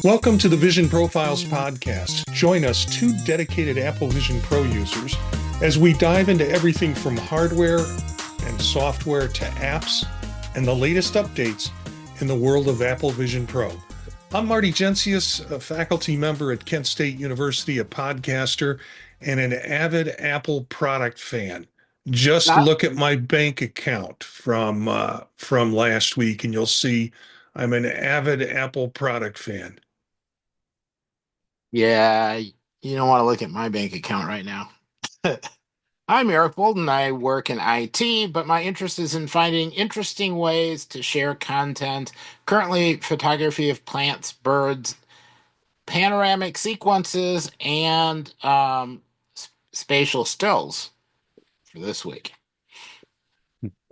Welcome to the Vision Profiles podcast. Join us, two dedicated Apple Vision Pro users, as we dive into everything from hardware and software to apps and the latest updates in the world of Apple Vision Pro. I'm Marty Gencius, a faculty member at Kent State University, a podcaster, and an avid Apple product fan. Just look at my bank account from last week, and you'll see I'm an avid Apple product fan. Yeah, you don't want to look at my bank account right now. I'm Eric Bolden. I work in IT, but my interest is in finding interesting ways to share content. Currently, photography of plants, birds, panoramic sequences, and spatial stills for this week.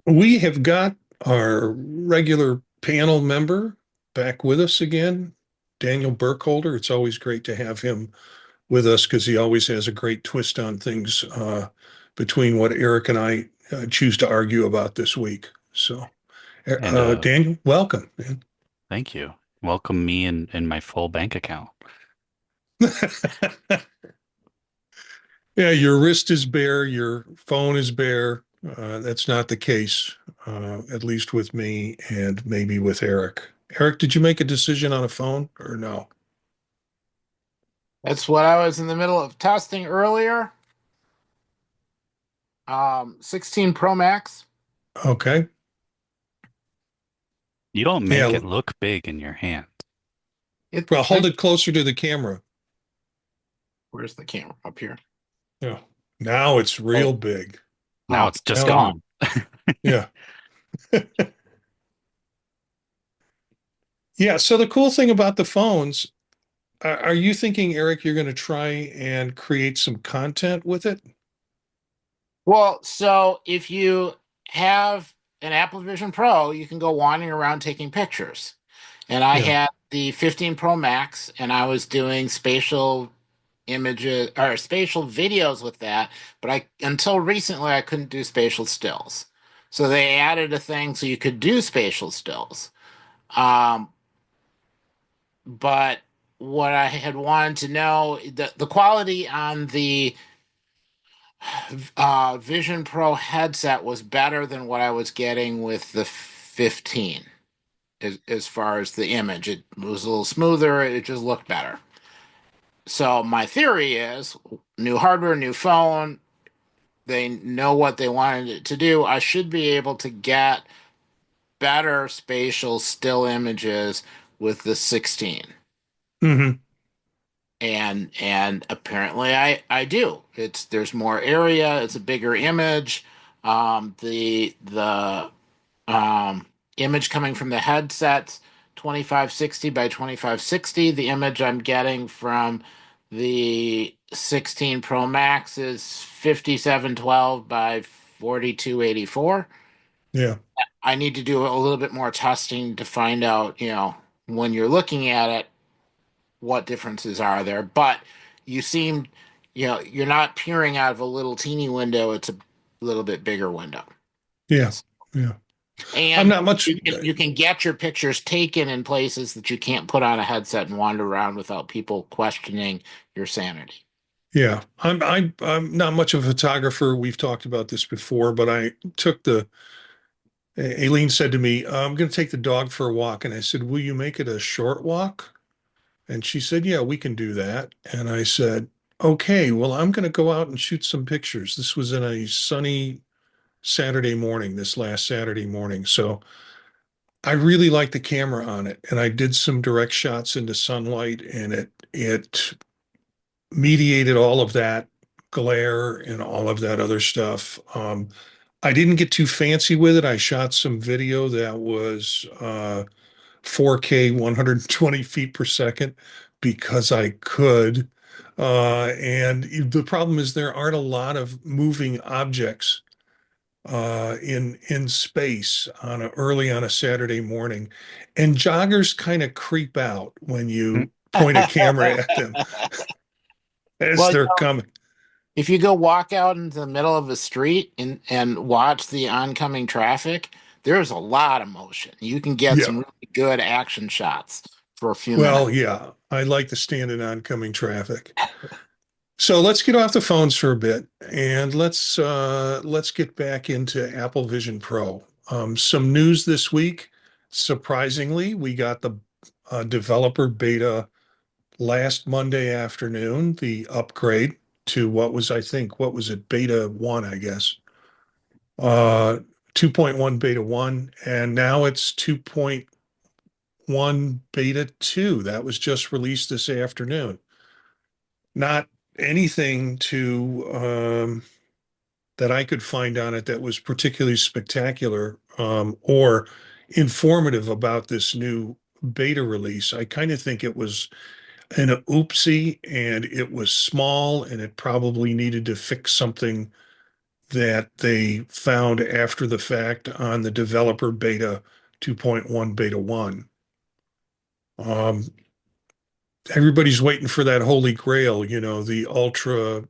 We have got our regular panel member back with us again, Daniel Burkholder. It's always great to have him with us because he always has a great twist on things between what Eric and I choose to argue about this week. So, Daniel, welcome, man. Thank you. Welcome me and my full bank account. Yeah, your wrist is bare, your phone is bare. That's not the case, at least with me and maybe with Eric. Eric, did you make a decision on a phone or no? That's what I was in the middle of testing earlier. 16 Pro Max. Okay. You don't make it look big in your hand. Well, hold it closer to the camera. Where's the camera? Up here. Yeah. Now it's real big. Now it's just gone. Yeah. Yeah. So the cool thing about the phones, are you thinking, Eric, you're going to try and create some content with it? Well, so if you have an Apple Vision Pro, you can go wandering around taking pictures. And I had the 15 Pro Max, and I was doing spatial images or spatial videos with that, but until recently I couldn't do spatial stills. So they added a thing so you could do spatial stills. But what I had wanted to know, the quality on the Vision Pro headset was better than what I was getting with the 15 as far as the image. It was a little smoother. It just looked better. So my theory is new hardware, new phone. They know what they wanted it to do. I should be able to get better spatial still images with the 16. Mm-hmm. And apparently I do. There's more area. It's a bigger image. The image coming from the headset's 2560 by 2560. The image I'm getting from the 16 Pro Max is 5712 by 4284. Yeah. I need to do a little bit more testing to find out, when you're looking at it, what differences are there. But you seem, you're not peering out of a little teeny window. It's a little bit bigger window. Yes. Yeah. And I'm not much. You can get your pictures taken in places that you can't put on a headset and wander around without people questioning your sanity. Yeah, I'm not much of a photographer. We've talked about this before, but I took Aileen said to me, I'm going to take the dog for a walk. And I said, will you make it a short walk? And she said, yeah, we can do that. And I said, okay, well, I'm going to go out and shoot some pictures. This was in a sunny Saturday morning, this last Saturday morning. So I really like the camera on it. And I did some direct shots into sunlight, and it mediated all of that glare and all of that other stuff. I didn't get too fancy with it. I shot some video that was 4K 120 feet per second because I could. And the problem is there aren't a lot of moving objects in space early on a Saturday morning, and joggers kind of creep out when you point a camera at them as they're coming. If you go walk out into the middle of a street and watch the oncoming traffic, there's a lot of motion. You can get some really good action shots. for a few minutes. Well, yeah, I like the standing oncoming traffic. So let's get off the phones for a bit and let's get back into Apple Vision Pro. Some news this week. Surprisingly, we got the developer beta last Monday afternoon, the upgrade to what was, I think, what was it, beta 1, I guess. 2.1 beta 1, and now it's 2.1 beta 2. That was just released this afternoon. Not anything that I could find on it that was particularly spectacular or informative about this new beta release. I kind of think it was an oopsie and it was small and it probably needed to fix something that they found after the fact on the developer beta 2.1 beta 1. Um, Everybody's waiting for that holy grail, the ultra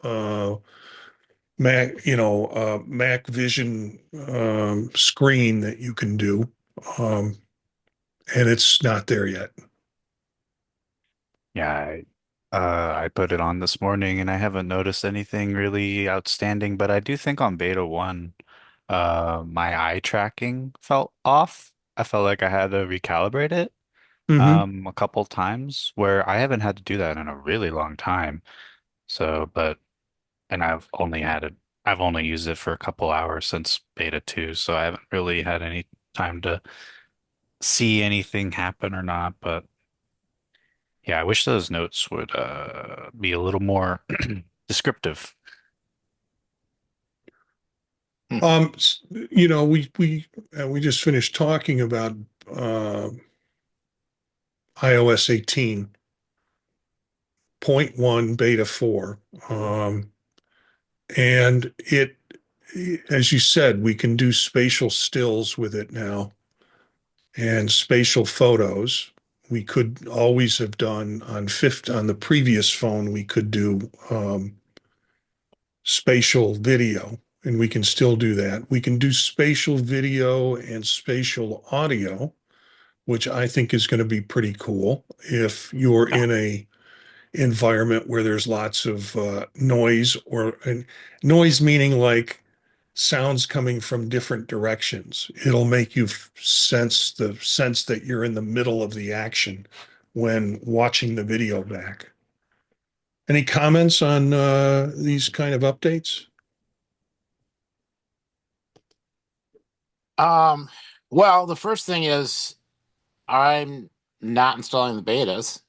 uh, Mac Vision screen that you can do, um, and it's not there yet. Yeah, I put it on this morning and I haven't noticed anything really outstanding, but I do think on beta one, my eye tracking felt off. I felt like I had to recalibrate it Hmm. a couple times where I haven't had to do that in a really long time. So, but and I've only used it for a couple hours since beta 2, so I haven't really had any time to see anything happen or not, but yeah, I wish those notes would be a little more descriptive. Hmm. We just finished talking about uh, iOS 18.1 beta 4. And as you said, we can do spatial stills with it now and spatial photos. We could always have done on the previous phone, we could do spatial video, and we can still do that. We can do spatial video and spatial audio, which I think is going to be pretty cool if you're Yeah. in a environment where there's lots of noise and noise meaning like sounds coming from different directions. It'll make you sense the sense that you're in the middle of the action when watching the video back. Any comments on these kind of updates? Um, well, the first thing is I'm not installing the betas.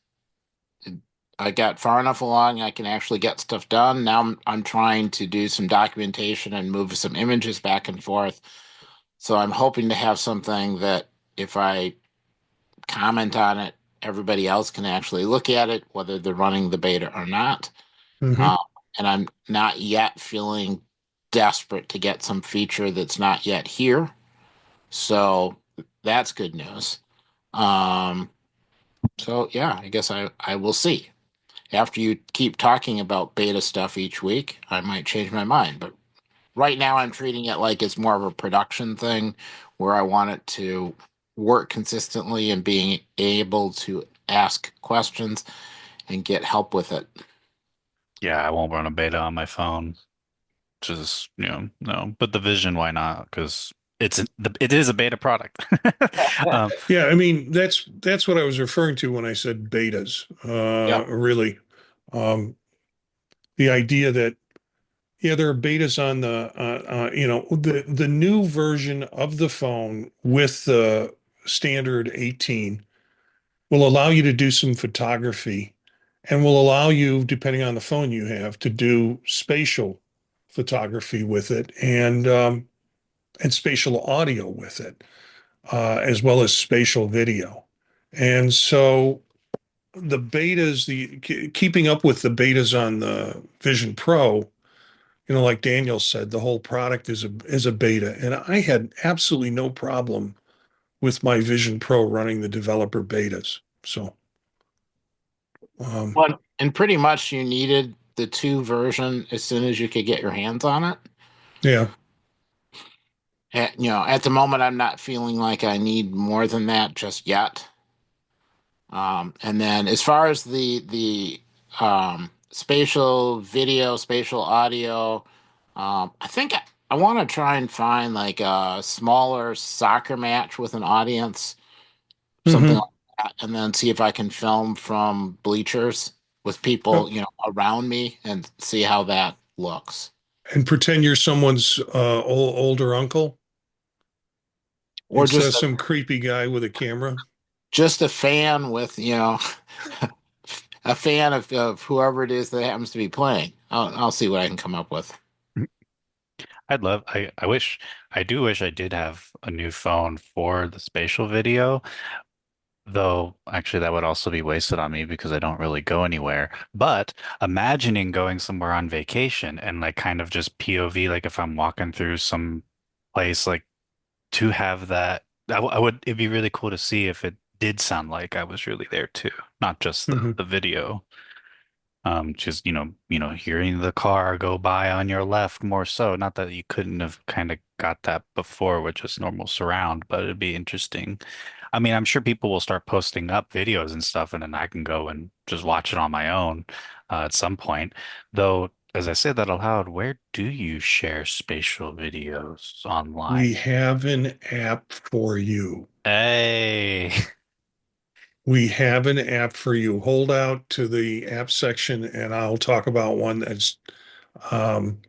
I got far enough along I can actually get stuff done. Now I'm trying to do some documentation and move some images back and forth. So I'm hoping to have something that if I comment on it, everybody else can actually look at it, whether they're running the beta or not. Hmm. Um, and I'm not yet feeling desperate to get some feature that's not yet here. So that's good news. Um, so yeah, I guess I will see. After you keep talking about beta stuff each week, I might change my mind. But right now, I'm treating it like it's more of a production thing where I want it to work consistently and being able to ask questions and get help with it. Yeah, I won't run a beta on my phone. Just, no. But the Vision, why not? Because it is a beta product. Um, Yeah, I mean that's what I was referring to when I said betas. Yeah. Really, the idea that yeah, there are betas on the new version of the phone with the standard 18 will allow you to do some photography and will allow you, depending on the phone you have, to do spatial photography with it and spatial audio with it, as well as spatial video. And so the betas, keeping up with the betas on the Vision Pro, like Daniel said, the whole product is a beta, and I had absolutely no problem with my Vision Pro running the developer betas. So, um, Well, and pretty much you needed the two version as soon as you could get your hands on it. yeah, At the moment, I'm not feeling like I need more than that just yet. And then as far as the spatial video, spatial audio, I think I want to try and find like a smaller soccer match with an audience, something like Hmm. that, and then see if I can film from bleachers with Oh, people, around me and see how that looks. and pretend you're someone's older uncle Or instead just of some creepy guy with a camera. a fan with, a fan of whoever it is that happens to be playing. I'll see what I can come up with. I do wish I did have a new phone for the spatial video, though actually that would also be wasted on me because I don't really go anywhere. But imagining going somewhere on vacation and like kind of just POV, like if I'm walking through some place, like to have that, I would, it'd be really cool to see if it did sound like I was really there too, not just Hmm. the video. Just hearing the car go by on your left more so. Not that you couldn't have kind of got that before with just normal surround, but it'd be interesting. I mean, I'm sure people will start posting up videos and stuff, and then I can go and just watch it on my own at some point. Though, as I say that aloud, where do you share spatial videos online? We have an app for you. Hey, We have an app for you. Hold out to the app section and I'll talk about one that's um,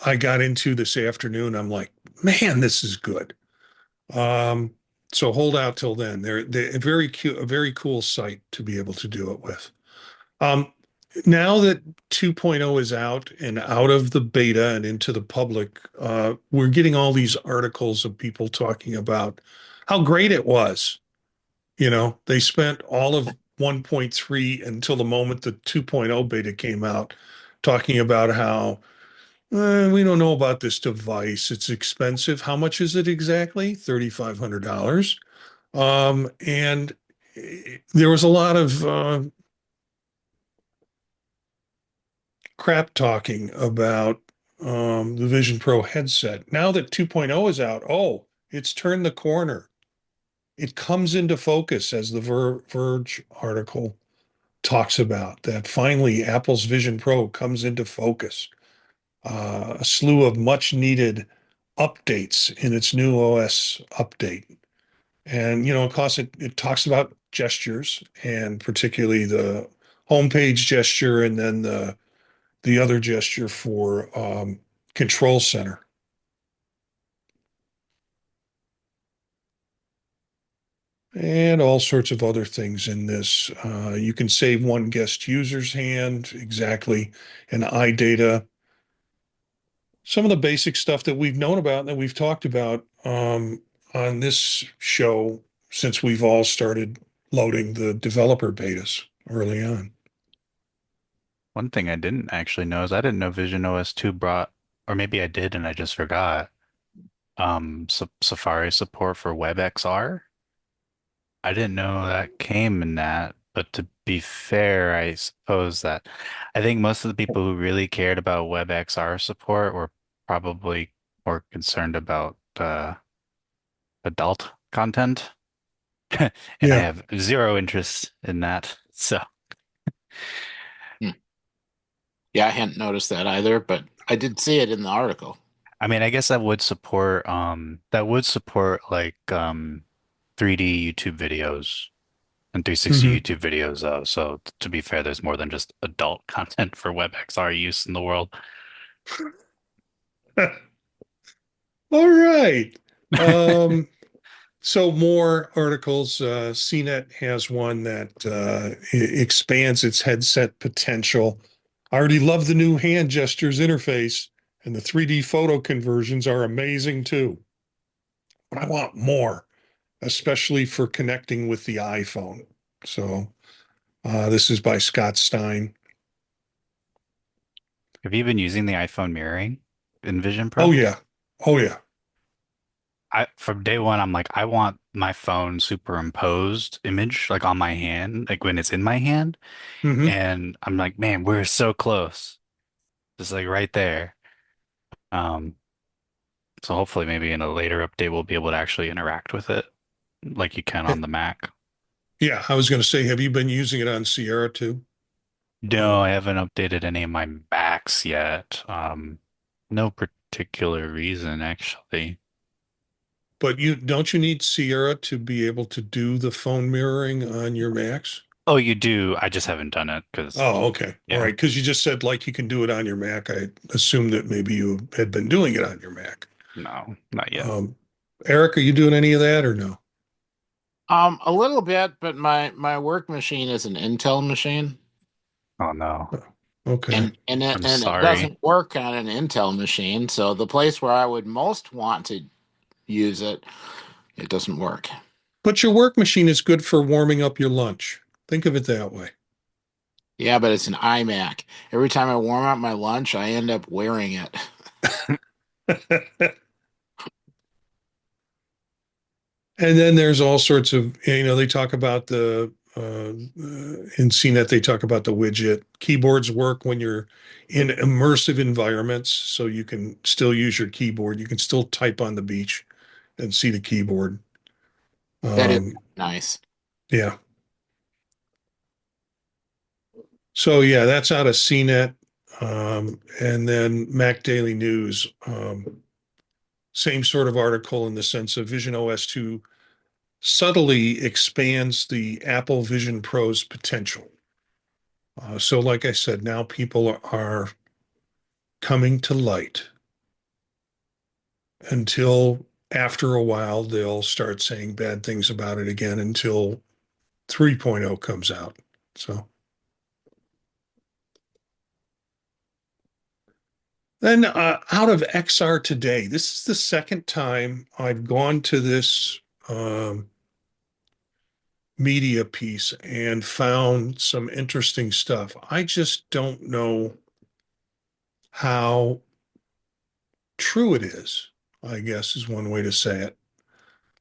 I got into this afternoon. I'm like, man, this is good. Um, so hold out till then. They're a very cute, a very cool site to be able to do it with. Um, Now that 2.0 is out and out of the beta and into the public, we're getting all these articles of people talking about how great it was. They spent all of 1.3 until the moment the 2.0 beta came out, talking about how we don't know about this device. It's expensive. How much is it exactly? $3,500. And there was a lot of crap talking about the Vision Pro headset. Now that 2.0 is out, oh, it's turned the corner. It comes into focus, as the Verge article talks about, that finally Apple's Vision Pro comes into focus. A slew of much needed updates in its new OS update. And, of course, it talks about gestures and particularly the homepage gesture and then the other gesture for control center and all sorts of other things in this. You can save one guest user's hand exactly and eye data. Some of the basic stuff that we've known about and that we've talked about on this show since we've all started loading the developer betas early on. one thing I didn't actually know is I didn't know VisionOS 2 brought, or maybe I did and I just forgot. Safari support for WebXR. I didn't know that came in that, but to be fair, I suppose that I think most of the people who really cared about WebXR support were probably more concerned about adult content, and I Yeah. have zero interest in that. So, Hmm. Yeah, I hadn't noticed that either, but I did see it in the article. I mean, I guess that would support like 3D YouTube videos and 360 Hmm. YouTube videos, though. So to be fair, there's more than just adult content for WebXR use in the world. All right. Um, so more articles. CNET has one that expands its headset potential. I already love the new hand gestures interface, and the 3D photo conversions are amazing too. But I want more, especially for connecting with the iPhone. So this is by Scott Stein. Have you been using the iPhone mirroring in Vision Oh Pro? yeah, oh yeah. From day one, I'm like, I want my phone superimposed image like on my hand, like when it's in my hand. Hmm. And I'm like, man, we're so close. Just like right there. Um, so hopefully maybe in a later update we'll be able to actually interact with it like you can on the Mac. Yeah, I was going to say, have you been using it on Sierra too? No, I haven't updated any of my Macs yet. No particular reason actually. But you don't you need Sierra to be able to do the phone mirroring on your Macs? Oh, you do. I just haven't done it because, Oh, okay. All yeah, right. Because you just said like you can do it on your Mac. I assumed that maybe you had been doing it on your Mac. no, not yet. Um, Eric, are you doing any of that or no? A little bit, but my work machine is an Intel machine, Oh no. Oh, okay. I'm and it sorry. doesn't work on an Intel machine. So the place where I would most want to use it, it doesn't work. But your work machine is good for warming up your lunch. Think of it that way. Yeah, but it's an iMac. Every time I warm up my lunch, I end up wearing it. And then there's all sorts of, they talk about in CNET, they talk about the widget. Keyboards work when you're in immersive environments, so you can still use your keyboard. You can still type on the beach and see the keyboard. That is Um, nice. yeah. So yeah, that's out of CNET. And then Mac Daily News, same sort of article in the sense of Vision OS 2 subtly expands the Apple Vision Pro's potential. So, like I said, now people are coming to light until after a while they'll start saying bad things about it again until 3.0 comes out. So then out of XR today, this is the second time I've gone to this um, media piece and found some interesting stuff. I just don't know how true it is, I guess is one way to say it,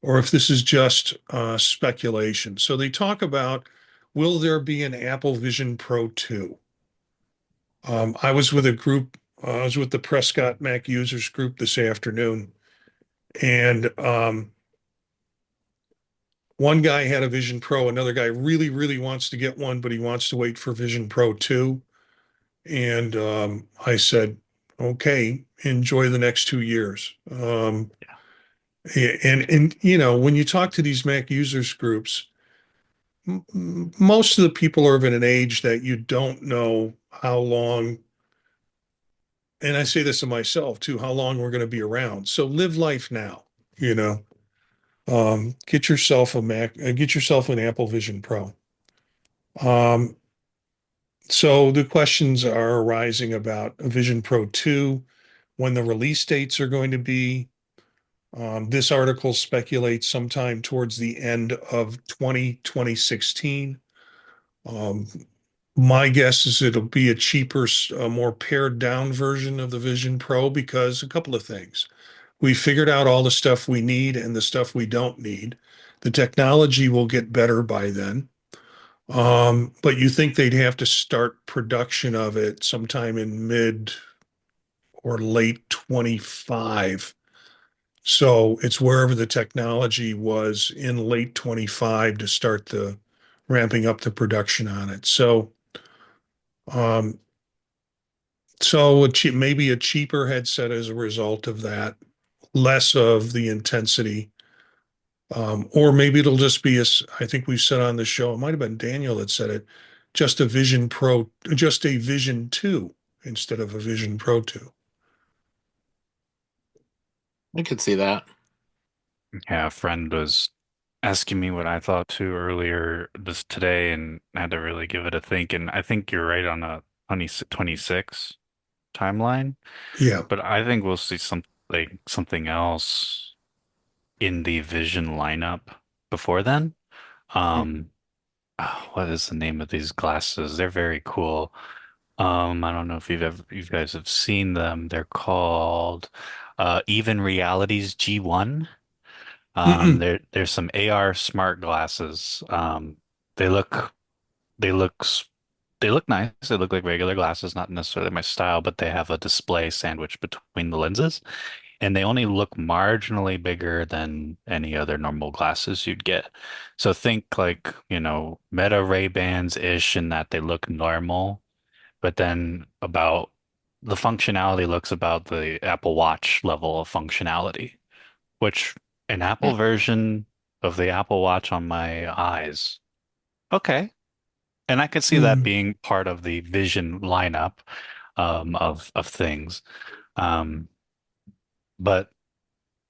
or if this is just speculation. So they talk about, will there be an Apple Vision Pro 2? I was with a group, I was with the Prescott Mac users group this afternoon, and one guy had a Vision Pro, another guy really, really wants to get one, but he wants to wait for Vision Pro 2. And I said, okay, enjoy the next 2 years. And when you talk to these Mac users groups, most of the people are of an age that you don't know how long, and I say this to myself too, how long we're going to be around. So live life now, you know. Get yourself a Mac, get yourself an Apple Vision Pro. Um, so the questions are arising about a Vision Pro 2, when the release dates are going to be. This article speculates sometime towards the end of 2016. Um, my guess is it'll be a cheaper, more pared down version of the Vision Pro because a couple of things. We figured out all the stuff we need and the stuff we don't need. The technology will get better by then. But you think they'd have to start production of it sometime in mid or late 25. So it's wherever the technology was in late 25 to start the ramping up the production on it. Um, so maybe a cheaper headset as a result of that, less of the intensity. Or maybe it'll just be, as I think we said on the show, it might have been Daniel that said it, just a Vision Pro, just a Vision 2 instead of a Vision Pro 2. I could see that. Yeah, a friend was asking me what I thought too earlier this today, and I had to really give it a think. And I think you're right on a 2026 timeline, Yeah. but I think we'll see something else in the Vision lineup before then. Um, what is the name of these glasses? They're very cool. I don't know if you guys have seen them. They're called Even Realities G1. Mm-mm. There's some AR smart glasses. They look they look they look nice. They look like regular glasses, not necessarily my style, but they have a display sandwich between the lenses, and they only look marginally bigger than any other normal glasses you'd get. So think like, Meta Ray-Bans-ish in that they look normal, but then about the functionality looks about the Apple Watch level of functionality, which an Apple version of the Apple Watch on my eyes. Okay. And I could see that Hmm. being part of the Vision lineup of things. Um, but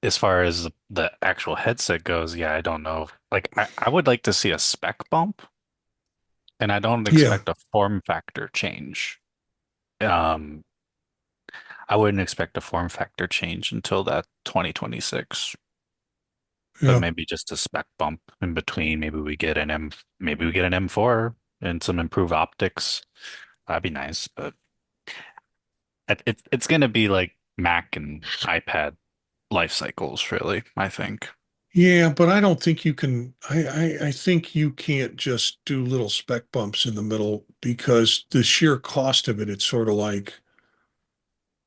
as far as the actual headset goes, yeah, I don't know. Like I would like to see a spec bump, and I don't Yeah, expect a form factor change. Um, I wouldn't expect a form factor change until that 2026. But yeah. maybe just a spec bump in between. Maybe we get an M4 and some improved optics. That'd be nice, but it's gonna be like Mac and iPad life cycles, really, I think. Yeah, but I don't think you can. I think you can't just do little spec bumps in the middle because the sheer cost of it, it's sort of like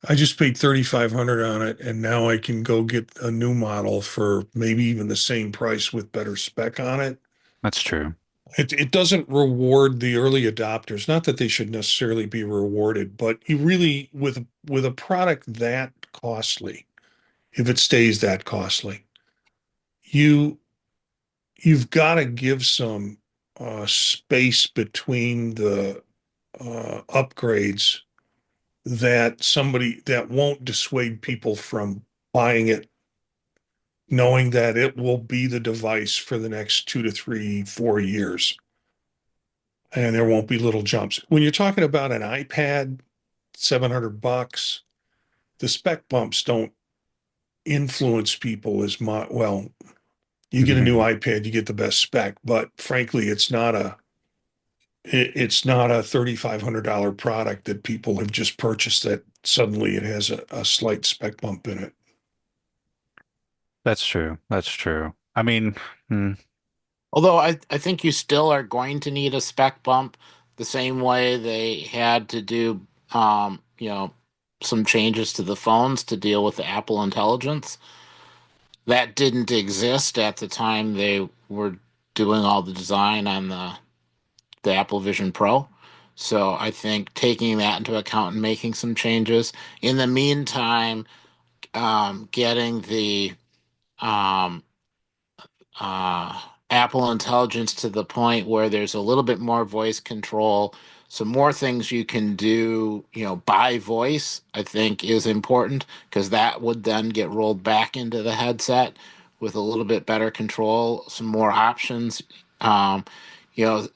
I just paid 3,500 on it, and now I can go get a new model for maybe even the same price with better spec on it. That's true. It doesn't reward the early adopters. Not that they should necessarily be rewarded, but you really with a product that costly, if it stays that costly, you you've got to give some space between the upgrades that won't dissuade people from buying it, knowing that it will be the device for the next 2 to 3, 4 years, and there won't be little jumps. When you're talking about an iPad, $700, the spec bumps don't influence people as much. Well, you get a new iPad, you get the best spec, but frankly, it's not a $3,500 product that people have just purchased that suddenly it has a slight spec bump in it. That's true. That's true. I mean, hmm, Although I think you still are going to need a spec bump the same way they had to do, you know, some changes to the phones to deal with the Apple Intelligence. That didn't exist at the time they were doing all the design on the Apple Vision Pro. So I think taking that into account and making some changes. In the meantime, getting the um, uh, Apple Intelligence to the point where there's a little bit more voice control, some more things you can do, by voice, I think is important because that would then get rolled back into the headset with a little bit better control, some more options. Um, you know,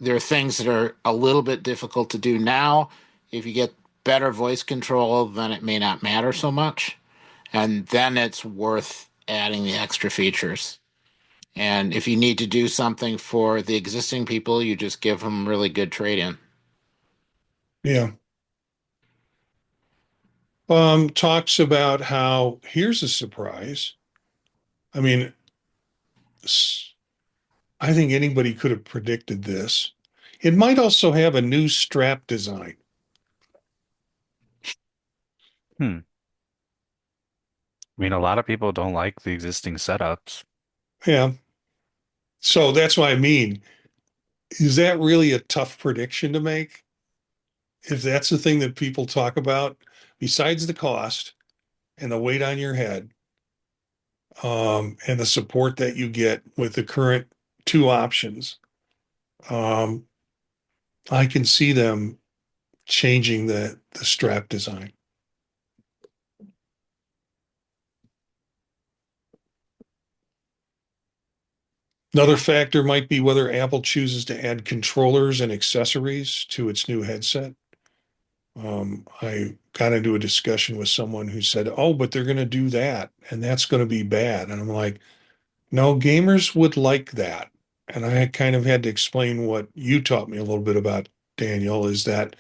there are things that are a little bit difficult to do now. If you get better voice control, then it may not matter so much. And then it's worth adding the extra features. And if you need to do something for the existing people, you just give them really good trade-in. Yeah. Talks about how here's a surprise. I mean, I think anybody could have predicted this. It might also have a new strap design. hmm. I mean, a lot of people don't like the existing setups. Yeah. So that's what I mean. Is that really a tough prediction to make? If that's the thing that people talk about, besides the cost and the weight on your head, and the support that you get with the current two options, um, I can see them changing the strap design. Another factor might be whether Apple chooses to add controllers and accessories to its new headset. I got into a discussion with someone who said, "Oh, but they're going to do that, and that's going to be bad." And I'm like, "No, gamers would like that." And I kind of had to explain what you taught me a little bit about, Daniel, is that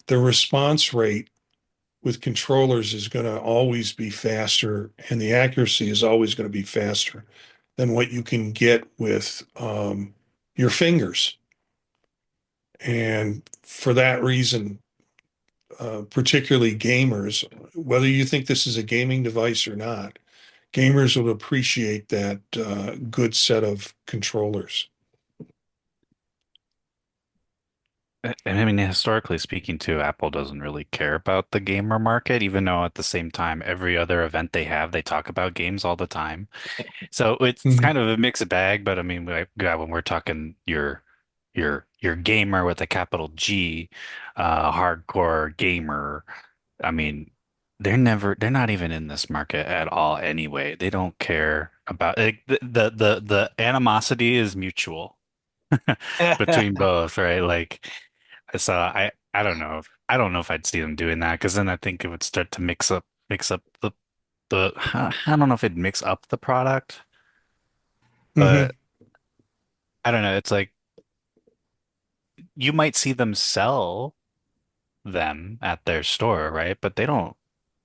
the response rate with controllers is going to always be faster, and the accuracy is always going to be faster than what you can get with your fingers. And for that reason, particularly gamers, whether you think this is a gaming device or not, gamers would appreciate that good set of controllers. And I mean, historically speaking, too, Apple doesn't really care about the gamer market, even though at the same time, every other event they have, they talk about games all the time. So it's Mhm. kind of a mixed bag, but I mean, yeah, when we're talking your gamer with a capital G, hardcore gamer, I mean, they're not even in this market at all anyway. They don't care about like, the animosity is mutual between both, right? Like, so I don't know I don't know if I'd see them doing that because then I think it would start to mix up the I don't know if it'd mix up the product, Mhm. but I don't know. It's like you might see them sell them at their store, right? But they don't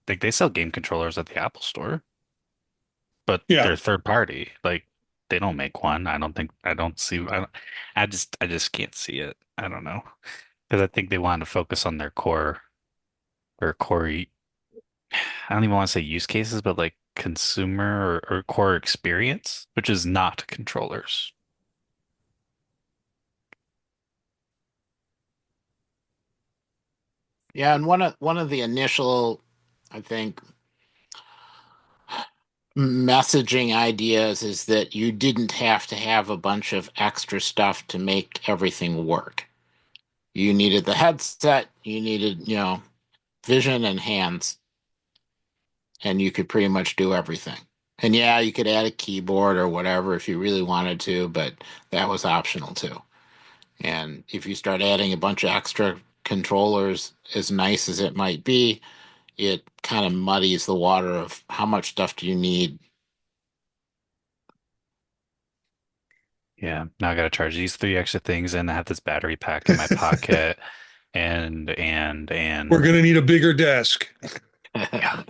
like they sell game controllers at the Apple store, but Yeah. they're third party. Like they don't make one. I don't see I just can't see it. I don't know. Because I think they want to focus on their core I don't even want to say use cases, but like consumer or core experience, which is not controllers. Yeah, and one of the initial, I think, messaging ideas is that you didn't have to have a bunch of extra stuff to make everything work. You needed the headset, you needed, vision and hands, and you could pretty much do everything. And yeah, you could add a keyboard or whatever if you really wanted to, but that was optional too. And if you start adding a bunch of extra controllers, as nice as it might be, it kind of muddies the water of how much stuff do you need. Yeah, now I gotta charge these three extra things, and I have this battery pack in my pocket, We're and going to need a bigger desk. yeah,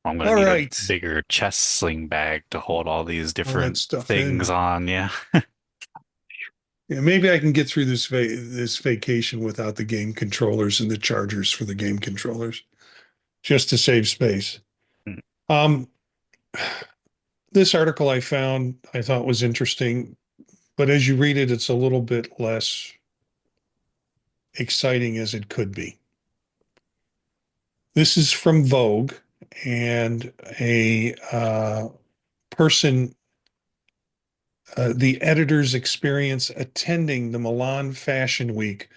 I'm gonna All need a right. bigger chest sling bag to hold all these All that different stuff things in. on. Yeah, Yeah, maybe I can get through this vacation without the game controllers and the chargers for the game controllers, just to save space. Um, this article I found I thought was interesting, but as you read it, it's a little bit less exciting as it could be. This is from Vogue, and a person, the editor's experience attending the Milan Fashion Week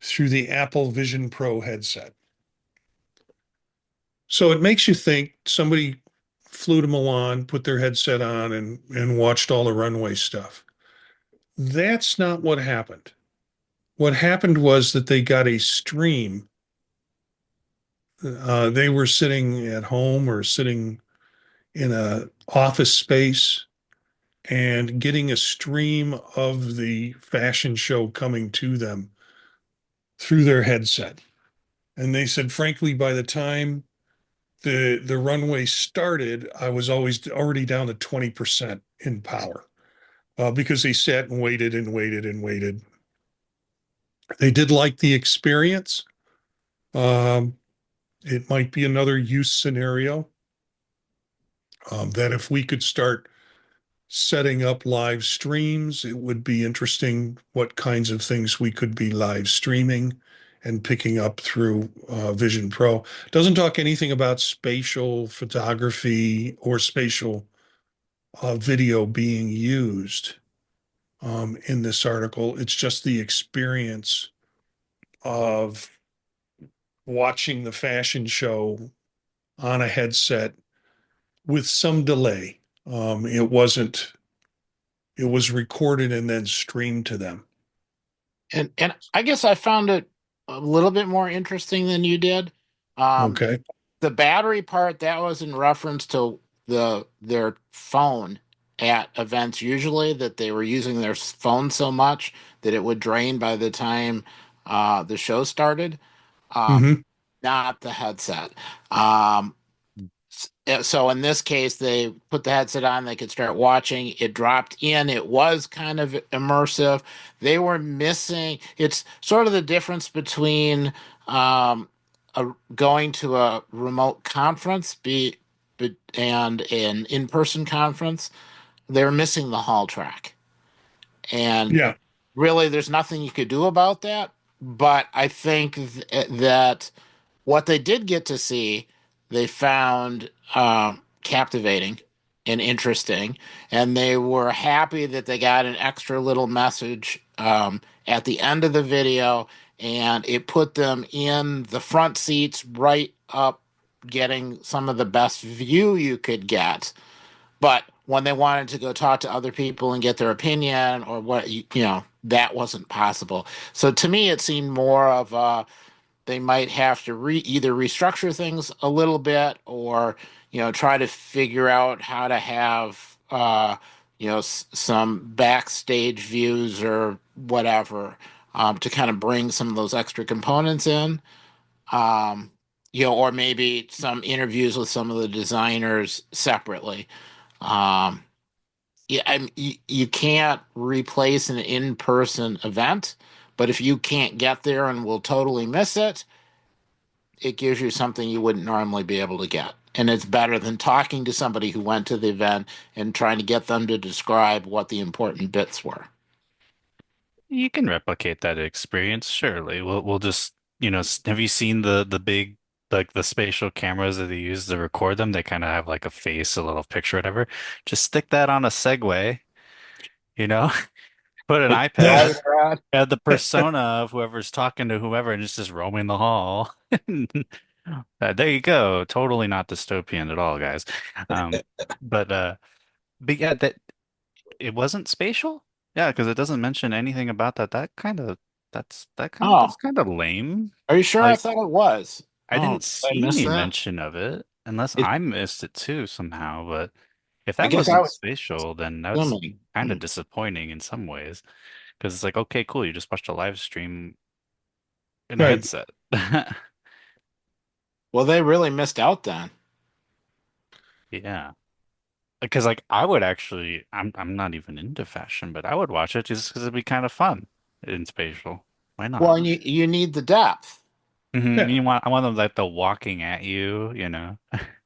through the Apple Vision Pro headset. So it makes you think somebody flew to Milan, put their headset on, and watched all the runway stuff. That's not what happened. What happened was that they got a stream. They were sitting at home or sitting in a office space and getting a stream of the fashion show coming to them through their headset. And they said, frankly, by the time the runway started, I was always already down to 20% in power because they sat and waited and waited and waited. They did like the experience. Um, it might be another use scenario that if we could start setting up live streams, it would be interesting what kinds of things we could be live streaming and picking up through Vision Pro. Doesn't talk anything about spatial photography or spatial video being used in this article. It's just the experience of watching the fashion show on a headset with some delay. It wasn't, it was recorded and then streamed to them. And I guess I found it a little bit more interesting than you did. Um, Okay. the battery part that was in reference to their phone at events usually that they were using their phone so much that it would drain by the time the show started. Um, Hmm. not the headset. Um, So in this case, they put the headset on, they could start watching. It dropped in. It was kind of immersive. They were missing, it's sort of the difference between going to a remote conference and an in-person conference. They were missing the hall track. And Yeah. really, there's nothing you could do about that. But I think that what they did get to see, they found captivating and interesting, and they were happy that they got an extra little message at the end of the video, and it put them in the front seats right up, getting some of the best view you could get. But when they wanted to go talk to other people and get their opinion or what, that wasn't possible. So to me, it seemed more of they might have to either restructure things a little bit or try to figure out how to have some backstage views or whatever, to kind of bring some of those extra components in, or maybe some interviews with some of the designers separately. um, yeah, you can't replace an in-person event, but if you can't get there and will totally miss it, it gives you something you wouldn't normally be able to get. And it's better than talking to somebody who went to the event and trying to get them to describe what the important bits were. You can replicate that experience, surely. We'll just, have you seen the big like the spatial cameras that they use to record them? They kind of have like a face, a little picture, whatever. Just stick that on a Segway, you know, put an iPad, add the persona of whoever's talking to whoever, and it's just roaming the hall. There you go. Totally not dystopian at all, guys. Um, but but yeah, that it wasn't spatial. Yeah, because it doesn't mention anything about that. That's Oh, kind of lame. are you sure? I Like thought it was. I Oh, didn't did I see miss any that? mention of it, unless It, I missed it too somehow. But if I that guess I wasn't was spatial, then that's assuming. kind of disappointing in some ways. Because it's like, okay, cool, you just watched a live stream in a Right. headset. Well, they really missed out then. Yeah. Because like I would actually, I'm not even into fashion, but I would watch it just because it'd be kind of fun in spatial. Why not? Well, and you need the depth. Hmm. Yeah. I want them like the walking at you, you know.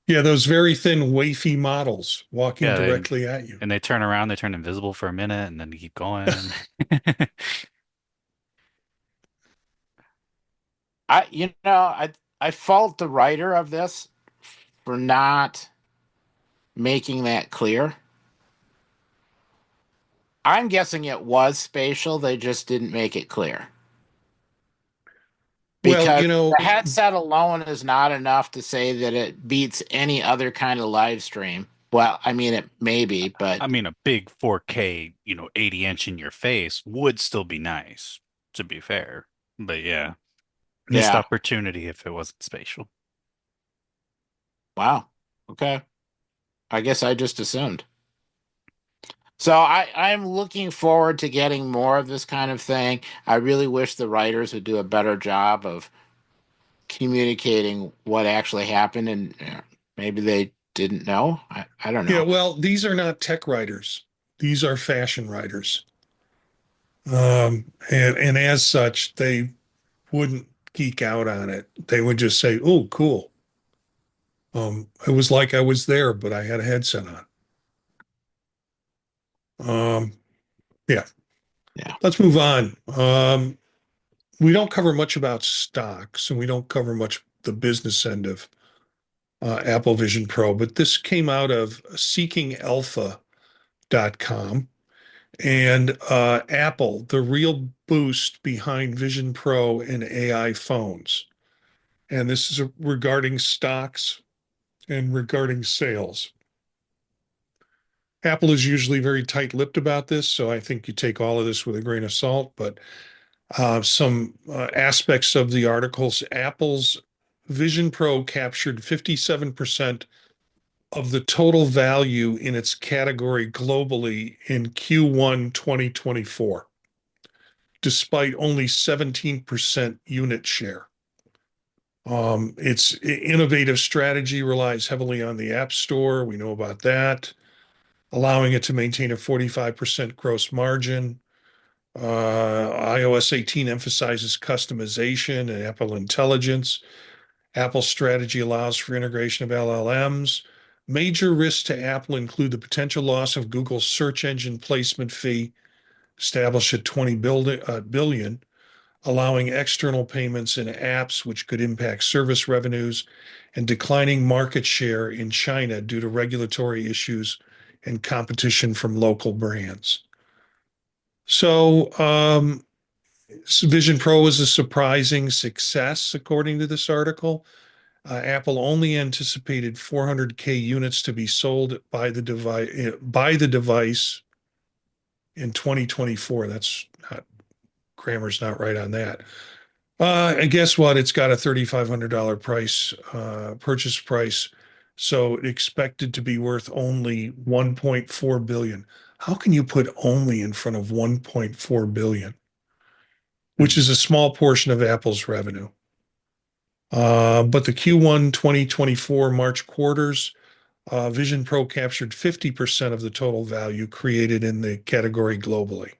Yeah. Those very thin, wafy models walking Yeah, directly at you. they turn around, they turn invisible for a minute, and then keep going. I fault the writer of this for not making that clear. I'm guessing it was spatial, they just didn't make it clear. Well, Because the headset alone is not enough to say that it beats any other kind of live stream. Well, I mean, it may be, I but mean, a big 4K, 80 inch in your face would still be nice, to be fair. But yeah, missed yeah. opportunity if it wasn't spatial. Wow. Okay. I guess I just assumed. So I'm looking forward to getting more of this kind of thing. I really wish the writers would do a better job of communicating what actually happened, and maybe they didn't know. I don't yeah, know. well, these are not tech writers. These are fashion writers. And as such, they wouldn't geek out on it. They would just say, "Oh, cool." It was like I was there, but I had a headset on. Um, yeah, Yeah. let's move on. We don't cover much about stocks, and we don't cover much the business end of Apple Vision Pro, but this came out of seekingalpha.com and Apple, the real boost behind Vision Pro and AI phones. And this is regarding stocks and regarding sales. Apple is usually very tight-lipped about this, so I think you take all of this with a grain of salt. But some aspects of the articles, Apple's Vision Pro captured 57% of the total value in its category globally in Q1 2024, despite only 17% unit share. Its innovative strategy relies heavily on the App Store. We know about that, allowing it to maintain a 45% gross margin. iOS 18 emphasizes customization and Apple Intelligence. Apple's strategy allows for integration of LLMs. Major risks to Apple include the potential loss of Google's search engine placement fee, established at 20 billion, allowing external payments in apps, which could impact service revenues, and declining market share in China due to regulatory issues and competition from local brands. So, Vision Pro is a surprising success, according to this article. Apple only anticipated 400K units to be sold by the device in 2024. That's not, grammar's not right on that. And guess what? It's got a $3,500 purchase price, so expected to be worth only 1.4 billion. How can you put only in front of 1.4 billion, which is a small portion of Apple's revenue? But the Q1 2024 March quarters, Vision Pro captured 50% of the total value created in the category globally.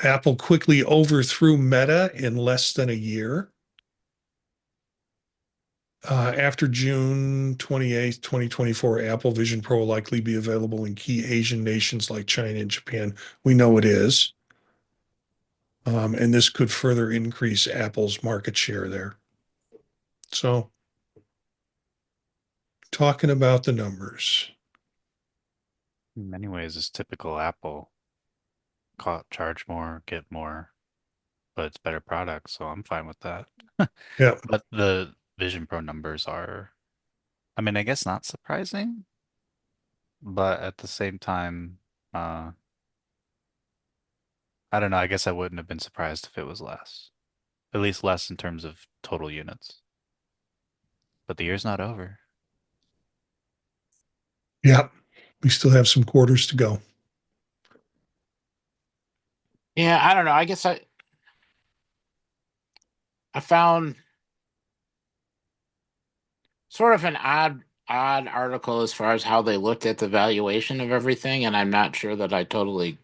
Apple quickly overthrew Meta in less than a year. After June 28th, 2024, Apple Vision Pro will likely be available in key Asian nations like China and Japan. We know it is. And this could further increase Apple's market share there. So, talking about the numbers. In many ways, it's typical Apple. Charge more, get more, but it's better product, so I'm fine with that. Yeah. But the Vision Pro numbers are, I mean, I guess not surprising, but at the same time, I don't know. I guess I wouldn't have been surprised if it was less, at least less in terms of total units. But the year's not over. Yeah. We still have some quarters to go. Yeah, I don't know. I guess I found sort of an odd article as far as how they looked at the valuation of everything, and I'm not sure that I totally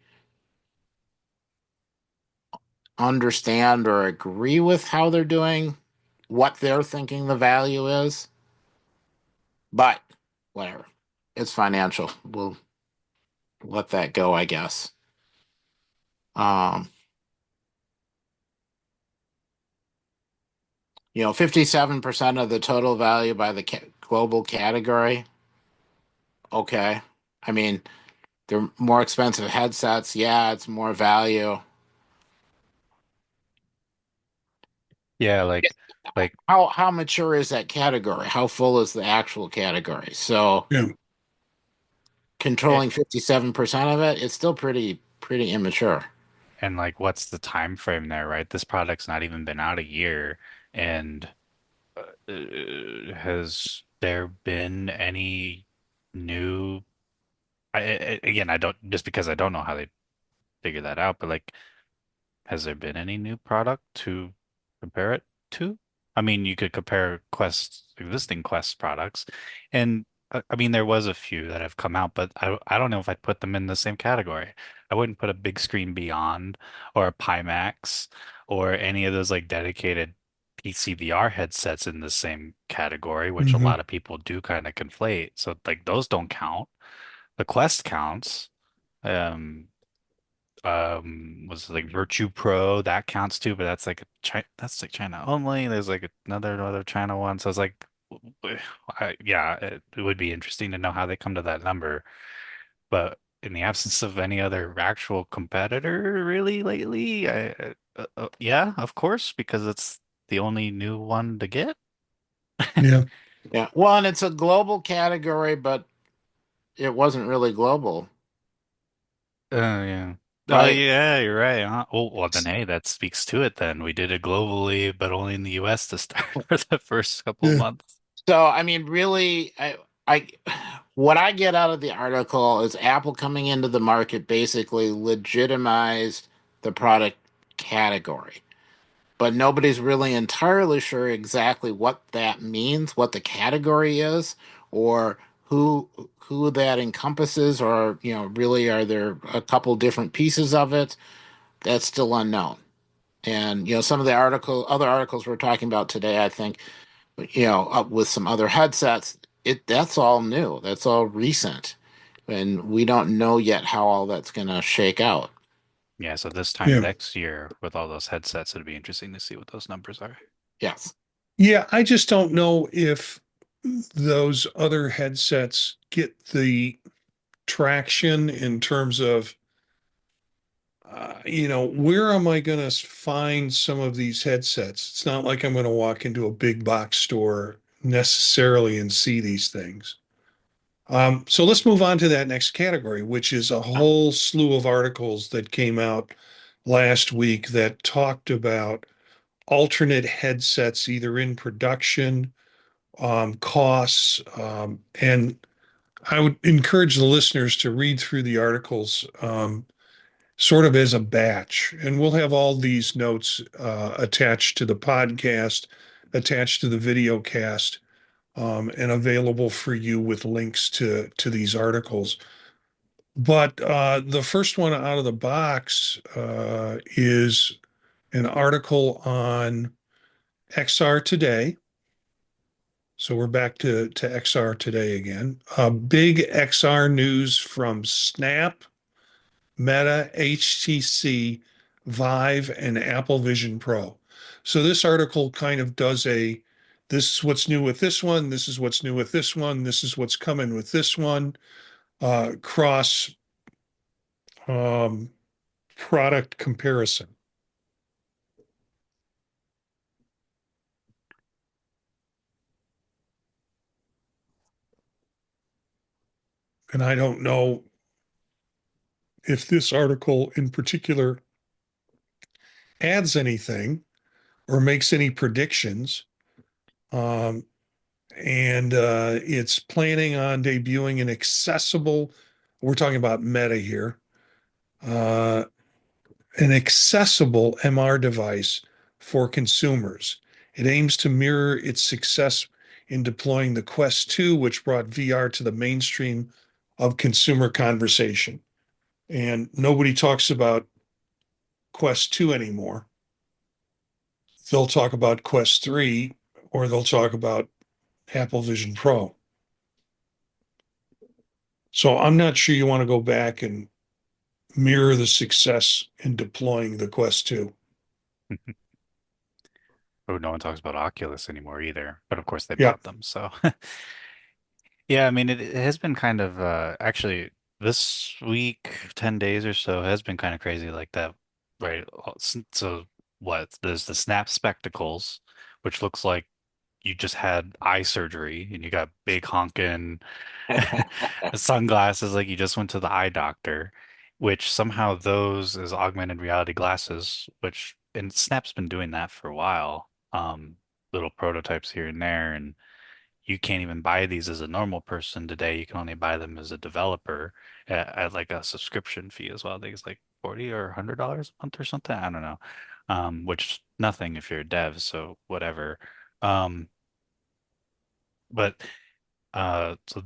understand or agree with how they're doing what they're thinking the value is. But whatever. It's financial. We'll let that go, I guess. Um, 57% of the total value by the global category. Okay. I mean, they're more expensive headsets. Yeah, it's more value. Yeah, like How mature is that category? How full is the actual category? So Yeah. it, controlling 57% of it, it's still pretty immature. and like what's the time frame there, right? This product's not even been out a year, and has there been any new again, I don't just because I don't know how they figure that out, but like has there been any new product to compare it to? I mean, you could compare Quest existing Quest products, and I mean there was a few that have come out, but I don't know if I'd put them in the same category. I wouldn't put a Big Screen Beyond or a Pimax or any of those like dedicated PC VR headsets in the same category, which a Mm-hmm. lot of people do kind of conflate. So like those don't count. The Quest counts. Um, was like Virtue Pro that counts too, but that's like that's like China only. There's like another China one, so it's like, yeah, it would be interesting to know how they come to that number. But in the absence of any other actual competitor really lately, yeah, of course, because it's the only new one to get. Yeah. Yeah. Well, and it's a global category, but it wasn't really global, Oh yeah. Oh right? yeah, you're right. Huh? Oh well, then hey, that speaks to it. Then we did it globally, but only in the U.S. to start for the first couple of Yeah. months. So, I mean, really, I, what I get out of the article is Apple coming into the market basically legitimized the product category, but nobody's really entirely sure exactly what that means, what the category is, or who who that encompasses, or really are there a couple different pieces of it? That's still unknown. And some of the other articles we're talking about today, I think, up with some other headsets, that's all new. That's all recent. And we don't know yet how all that's going to shake out. Yeah, so this time Yeah. next year with all those headsets, it'd be interesting to see what those numbers are. Yes. Yeah, I just don't know if those other headsets get the traction in terms of, where am I going to find some of these headsets? It's not like I'm going to walk into a big box store necessarily and see these things. So let's move on to that next category, which is a whole slew of articles that came out last week that talked about alternate headsets, either in production, costs, and I would encourage the listeners to read through the articles sort of as a batch. And we'll have all these notes attached to the podcast, attached to the video cast, and available for you with links to these articles. But the first one out of the box is an article on XR Today. So we're back to XR Today again. Big XR news from Snap, Meta, HTC, VIVE, and Apple Vision Pro. So this article kind of does this is what's new with this one, this is what's new with this one, this is what's coming with this one, cross um, product comparison. And I don't know if this article in particular adds anything or makes any predictions. Um, and it's planning on debuting an accessible, we're talking about Meta here, uh, an accessible MR device for consumers. It aims to mirror its success in deploying the Quest 2, which brought VR to the mainstream of consumer conversation. And nobody talks about Quest 2 anymore. They'll talk about Quest 3 or they'll talk about Apple Vision Pro. So I'm not sure you want to go back and mirror the success in deploying the Quest 2. Oh, no one talks about Oculus anymore either. But of course they Yeah. bought them, so yeah, I mean it has been kind of actually this week, 10 days or so has been kind of crazy like that, right? So what? There's the Snap Spectacles, which looks like you just had eye surgery and you got big honking sunglasses like you just went to the eye doctor, which somehow those is augmented reality glasses, which and Snap's been doing that for a while. Little prototypes here and there, and you can't even buy these as a normal person today. You can only buy them as a developer at like a subscription fee as well. I think it's like 40 or $100 a month or something. I don't know. Which nothing if you're a dev, so whatever. Um, but so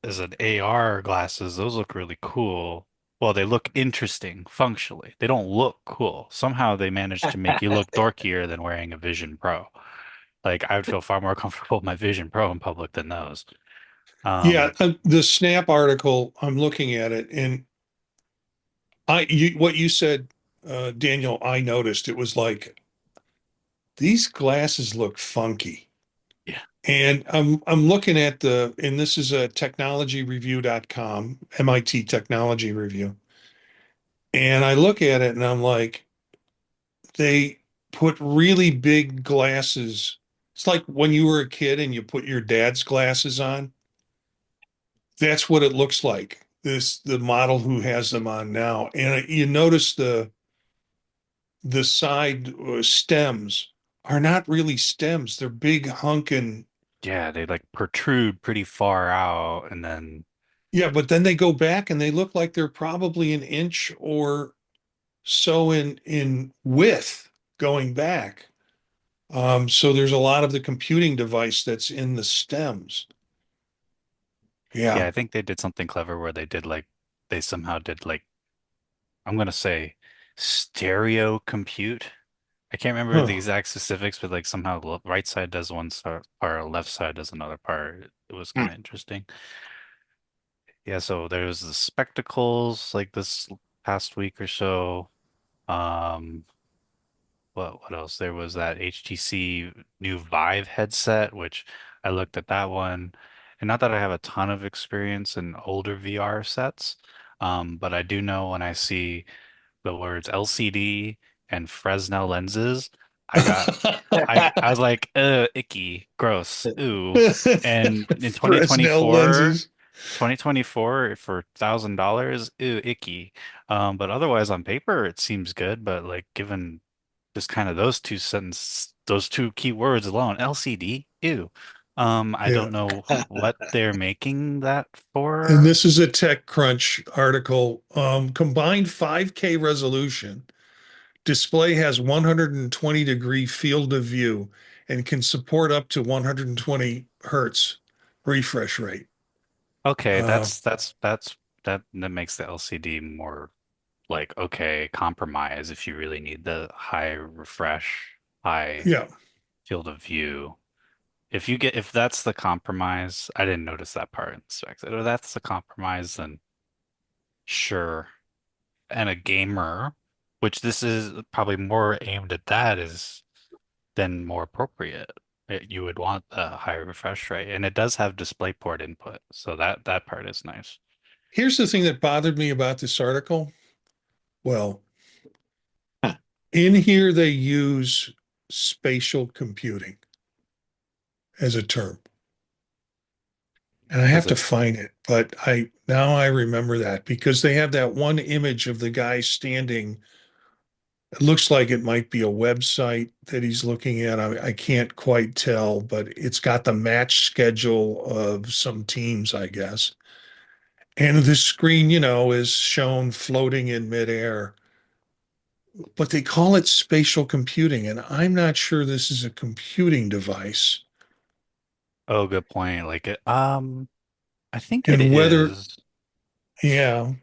as an AR glasses, those look really cool. Well, they look interesting functionally. They don't look cool. Somehow they managed to make you look dorkier than wearing a Vision Pro. Like I would feel far more comfortable with my Vision Pro in public than those. Yeah, Um, the Snap article, I'm looking at it, and what you said, Daniel, I noticed it was like these glasses look funky. yeah. And I'm looking at and this is a technologyreview.com, MIT Technology Review. And I look at it and I'm like, they put really big glasses. It's like when you were a kid and you put your dad's glasses on. That's what it looks like. The model who has them on now. And you notice the side stems are not really stems. They're big hunkin'. Yeah, they like protrude pretty far out and then Yeah, but then they go back and they look like they're probably an inch or so in width going back. So there's a lot of the computing device that's in the stems. Yeah, Yeah. I think they did something clever where they somehow did like I'm gonna say stereo compute. I can't remember the Huh. exact specifics, but like somehow the right side does one part, left side does another part. It was Hmm. kind of interesting. Yeah, so there was the spectacles like this past week or so. Um, what else? There was that HTC new VIVE headset, which I looked at that one. And not that I have a ton of experience in older VR sets, but I do know when I see the words LCD and Fresnel lenses, I got I was like, icky, gross, ooh. And in Fresnel 2024, lenses. 2024 for $1,000, ew, icky. But otherwise on paper it seems good, but like given just kind of those two key words alone, LCD, ew. I Yeah. don't know what they're making that And for. this is a TechCrunch article. Combined 5K resolution. Display has 120-degree field of view and can support up to 120 hertz refresh rate. Okay, Uh, that makes the LCD more like okay, compromise if you really need the high refresh, high yeah. field of view. If that's the compromise, I didn't notice that part in the specs. If that's the compromise, then sure. And a gamer, which this is probably more aimed at that, is then more appropriate. You would want a higher refresh rate, and it does have DisplayPort input, so that part is nice. Here's the thing that bothered me about this article. Well, in here they use spatial computing as a term. And I have Is to it find it, but I remember that because they have that one image of the guy standing. It looks like it might be a website that he's looking at. I can't quite tell, but it's got the match schedule of some teams, I guess. And the screen, is shown floating in midair. But they call it spatial computing, and I'm not sure this is a computing device. Oh, good point. Like I think it And whether, is. yeah,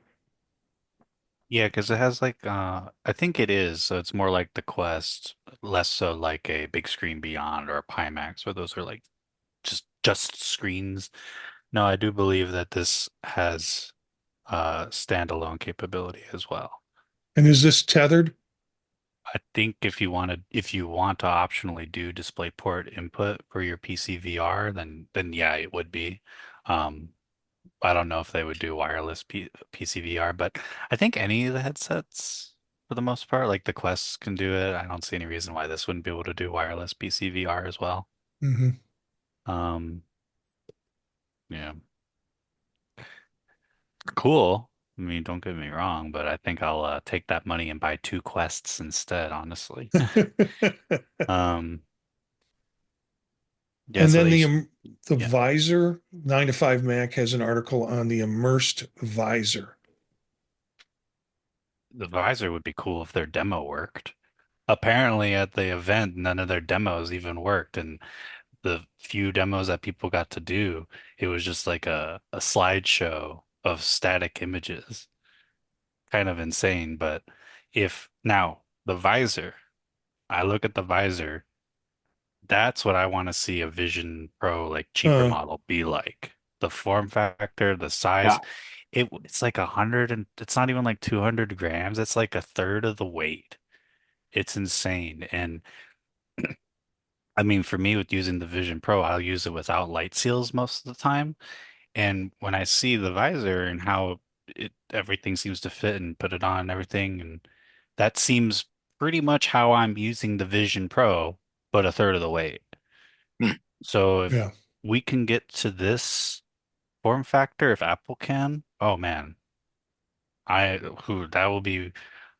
Yeah, because it has like I think it is. So it's more like the Quest, less so like a big screen beyond or a Pimax, where those are like just screens. No, I do believe that this has standalone capability as well. and is this tethered? I think if you want to optionally do DisplayPort input for your PC VR, then yeah, it would be. Um, I don't know if they would do wireless PC VR, but I think any of the headsets, for the most part, like the Quest can do it. I don't see any reason why this wouldn't be able to do wireless PC VR as well. Hmm. Um, yeah, cool. I mean, don't get me wrong, but I think I'll take that money and buy two Quests instead, honestly. Um, yeah, And so then they, the yeah, visor, 9 to 5 Mac has an article on the immersed visor. the visor would be cool if their demo worked. Apparently, at the event, none of their demos even worked, and the few demos that people got to do, it was just like a slideshow of static images. Kind of insane, but if now the visor, I look at the visor, that's what I want to see a Vision Pro like cheaper Uh, model be like. The form factor, the size, Yeah. it's like 100 and it's not even like 200 grams. It's like a third of the weight. It's insane. And I mean, for me with using the Vision Pro, I'll use it without light seals most of the time. And when I see the visor and how everything seems to fit and put it on and everything, and that seems pretty much how I'm using the Vision Pro, but a third of the weight. Hmm. So if yeah. we can get to this form factor, if Apple can, oh man, I who that'll be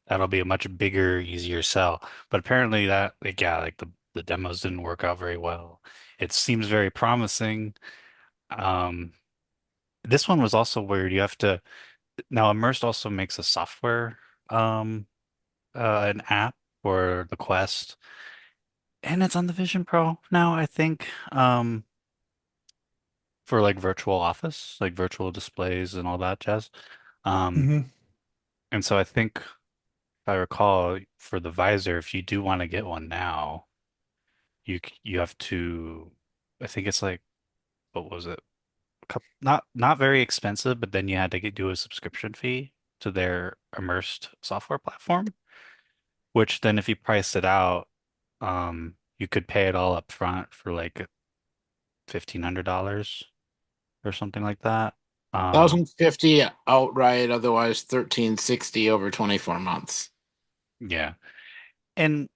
a much bigger, easier sell. But apparently that like yeah, like the demos didn't work out very well. It seems very promising. Um, this one was also weird. You have to now Immersed also makes a software. Um, an app for the Quest, and it's on the Vision Pro now, I think, for like virtual office, like virtual displays and all that jazz. Um, Hmm. and so I think if I recall for the visor, if you do want to get one now, you have to, I think it's like, what was it? Not very expensive, but then you had to do a subscription fee to their immersed software platform, which then if you price it out, you could pay it all up front for like $1,500 or something like that. Um, 1,050 outright, otherwise 1,360 over 24 months. yeah. And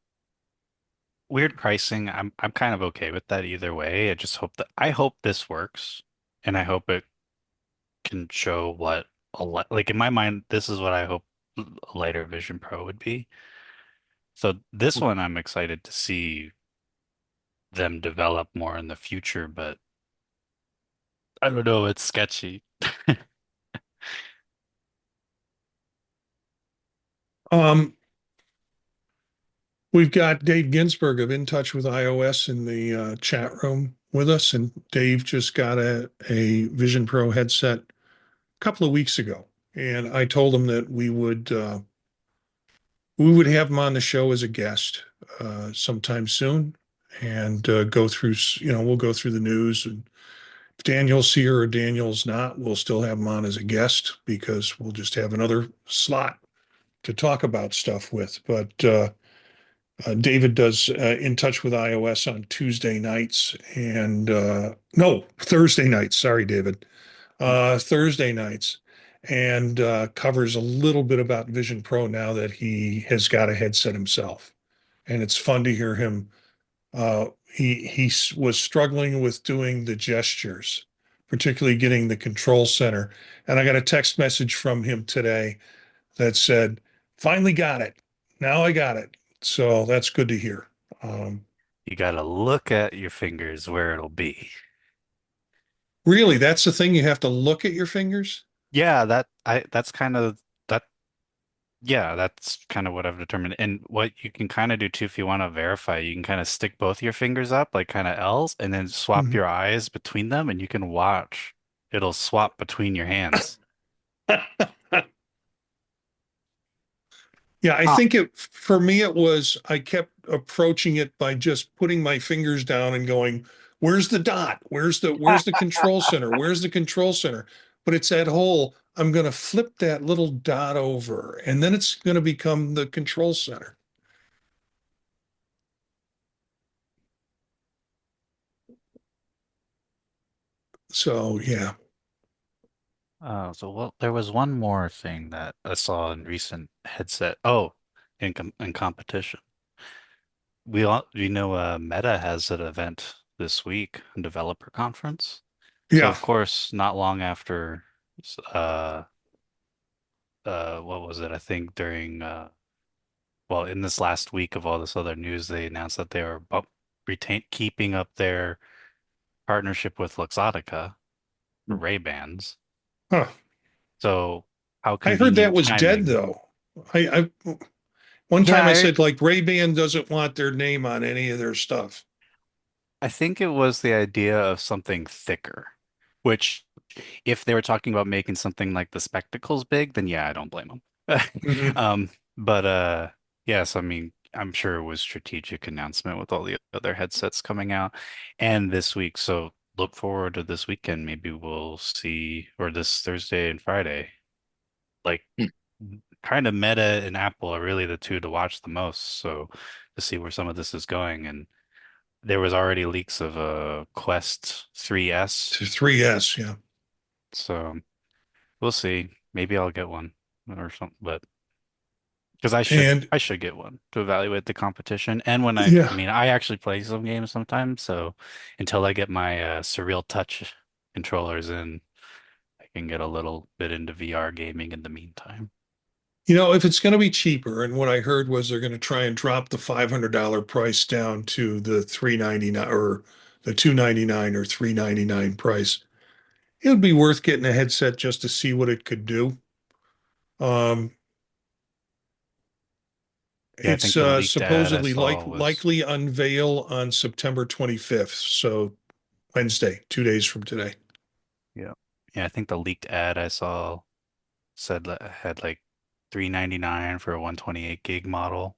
weird pricing, I'm kind of okay with that either way. I hope this works and I hope it can show what like in my mind, this is what I hope a lighter Vision Pro would be. So this one I'm excited to see them develop more in the future, but I don't know, it's sketchy. Um, we've got Dave Ginsburg of In Touch with iOS in the chat room with us, and Dave just got a Vision Pro headset a couple of weeks ago, and I told him that we would have him on the show as a guest sometime soon, and go through, we'll go through the news, and if Daniel's here or Daniel's not, we'll still have him on as a guest because we'll just have another slot to talk about stuff with. But David does In Touch with iOS on Tuesday nights and no, Thursday nights. Sorry, David. Thursday nights, and covers a little bit about Vision Pro now that he has got a headset himself. And it's fun to hear him. Was struggling with doing the gestures, particularly getting the control center. And I got a text message from him today that said, "Finally got it. Now I got it." So that's good to hear. Um, You gotta look at your fingers where it'll be. Really, that's the thing. You have to look at your fingers. Yeah, that's kind of that yeah, that's kind of what I've determined. And what you can kind of do too if you want to verify, you can kind of stick both your fingers up like kind of L's and then swap Mhm. your eyes between them and you can watch. It'll swap between your hands. Yeah, I Ah, think for me, it was, I kept approaching it by just putting my fingers down and going, "Where's the dot? Where's the control center? Where's the control center?" But it's that whole, I'm going to flip that little dot over and then it's going to become the control center. So, yeah. so well, there was one more thing that I saw in recent headset. Oh, in competition. We know Meta has an event this week, a developer conference. So Yeah. of course, not long after uh what was it? I think during well, in this last week of all this other news, they announced that they were keeping up their partnership with Luxottica for Ray-Bans. Huh. So how I heard that convenient was dead timing. though. I one Yeah, time I said like Ray-Ban doesn't want their name on any of their stuff. I think it was the idea of something thicker, which if they were talking about making something like the spectacles big, then yeah, I don't blame them. Hmm. But yes, I mean, I'm sure it was strategic announcement with all the other headsets coming out and this week. So look forward to this weekend. Maybe we'll see, or this Thursday and Friday. Like kind of Meta and Apple are really the two to watch the most. So to see where some of this is going. And there was already leaks of a Quest 3S. To 3S, yeah. So we'll see. Maybe I'll get one or something, but because And I should get one to evaluate the competition. And I yeah, mean, I actually play some games sometimes. So until I get my Surreal Touch controllers in, I can get a little bit into VR gaming in the meantime. if it's going to be cheaper, and what I heard was they're going to try and drop the $500 price down to the 399 or the 299 or 399 price, it would be worth getting a headset just to see what it could do. Um, Yeah, I think It's the leaked ad I supposedly saw was, likely unveil on September 25th, so Wednesday, 2 days from today. yeah. Yeah, I think the leaked ad I saw said that it had like 399 for a 128 gig model.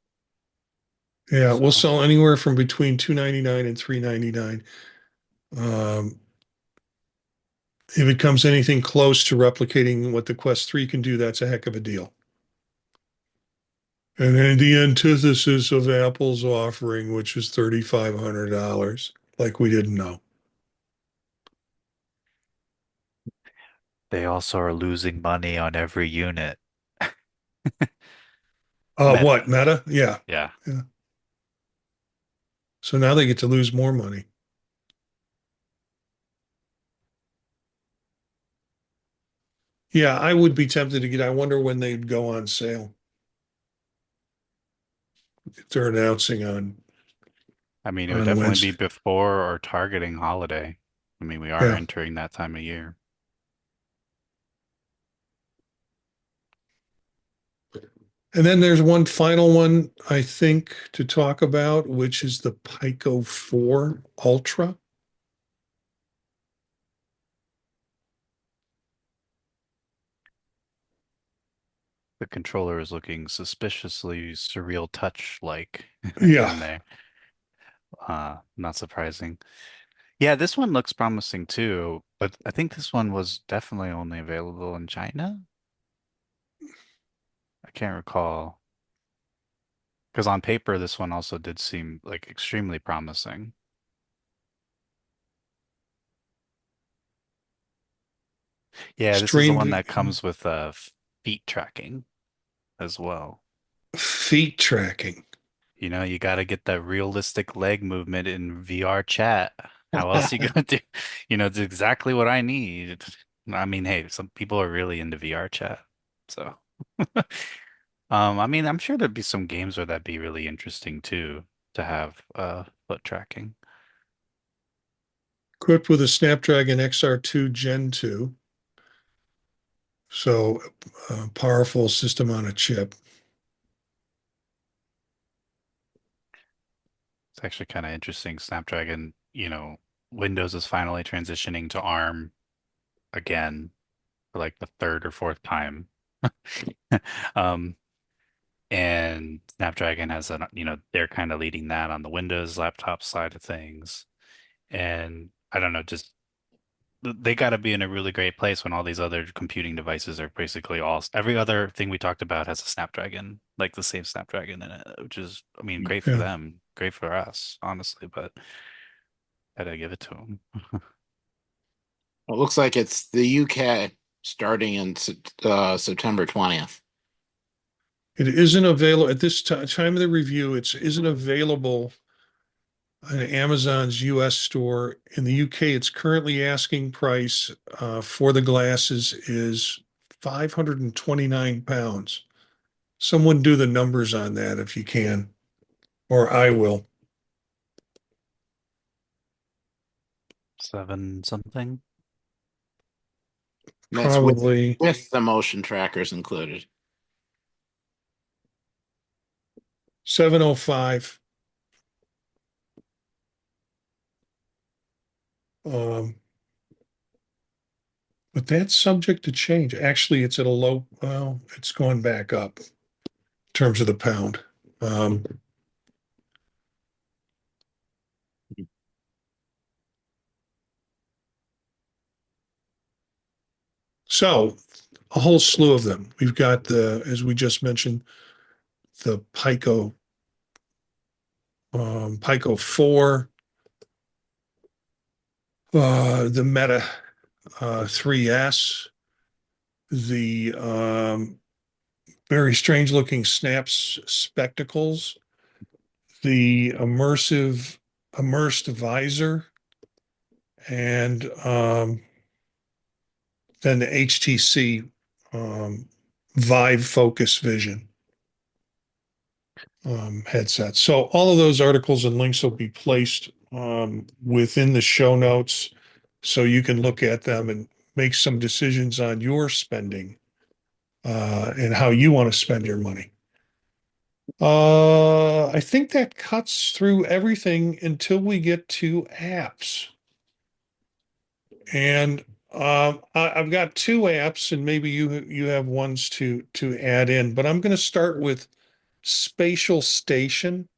Yeah, we'll So sell anywhere from between 299 and 399. Um, if it comes anything close to replicating what the Quest 3 can do, that's a heck of a deal. And then the antithesis of Apple's offering, which is $3,500, like we didn't know. they also are losing money on every unit. Meta. What, Meta? Yeah. Yeah. Yeah. So now they get to lose more money. Yeah, I would be tempted to get, I wonder when they'd go on sale. If they're announcing I mean, it would on definitely be Wednesday. before or targeting holiday. I mean, we are Yeah. entering that time of year. And then there's one final one, I think, to talk about, which is the Pico 4 Ultra. The controller is looking suspiciously surreal touch like Yeah. in there. Not surprising. Yeah, this one looks promising too, but I think this one was definitely only available in China. I can't recall. Because on paper, this one also did seem like extremely promising. Yeah, this is the one Strange that comes with feet tracking as well. feet tracking. You know, you got to get that realistic leg movement in VR chat. How else you gonna do? You know, it's exactly what I need. I mean, hey, some people are really into VR chat. So, I mean, I'm sure there'd be some games where that'd be really interesting too, to have foot tracking. Equipped with a Snapdragon XR2 Gen 2. So, powerful system on a chip. It's actually kind of interesting. Snapdragon, Windows is finally transitioning to ARM again for like the third or fourth time. Um, and Snapdragon has they're kind of leading that on the Windows laptop side of things. And I don't know, just they got to be in a really great place when all these other computing devices are basically every other thing we talked about has a Snapdragon, like the same Snapdragon in it, which is, I mean, great for Yeah. them, great for us, honestly, but gotta give it to them. It looks like it's the UK starting in September 20th. It isn't available at this time of the review. It isn't available on Amazon's US store. In the UK, it's currently asking price for the glasses is £529. Someone do the numbers on that if you can, or I will. Seven something. That's with Probably the motion trackers included. 705. Um, but that's subject to change. Actually, it's at a low, well, it's going back up in terms of the pound. So a whole slew of them. We've got as we just mentioned, the Pico 4, the Meta 3S, the very strange looking Snaps spectacles, the immersed visor, and then the HTC VIVE Focus Vision headset. So all of those articles and links will be placed within the show notes so you can look at them and make some decisions on your spending and how you want to spend your money. I think that cuts through everything until we get to apps. And I've got two apps, and maybe you have ones to add in, but I'm going to start with Spatial Station.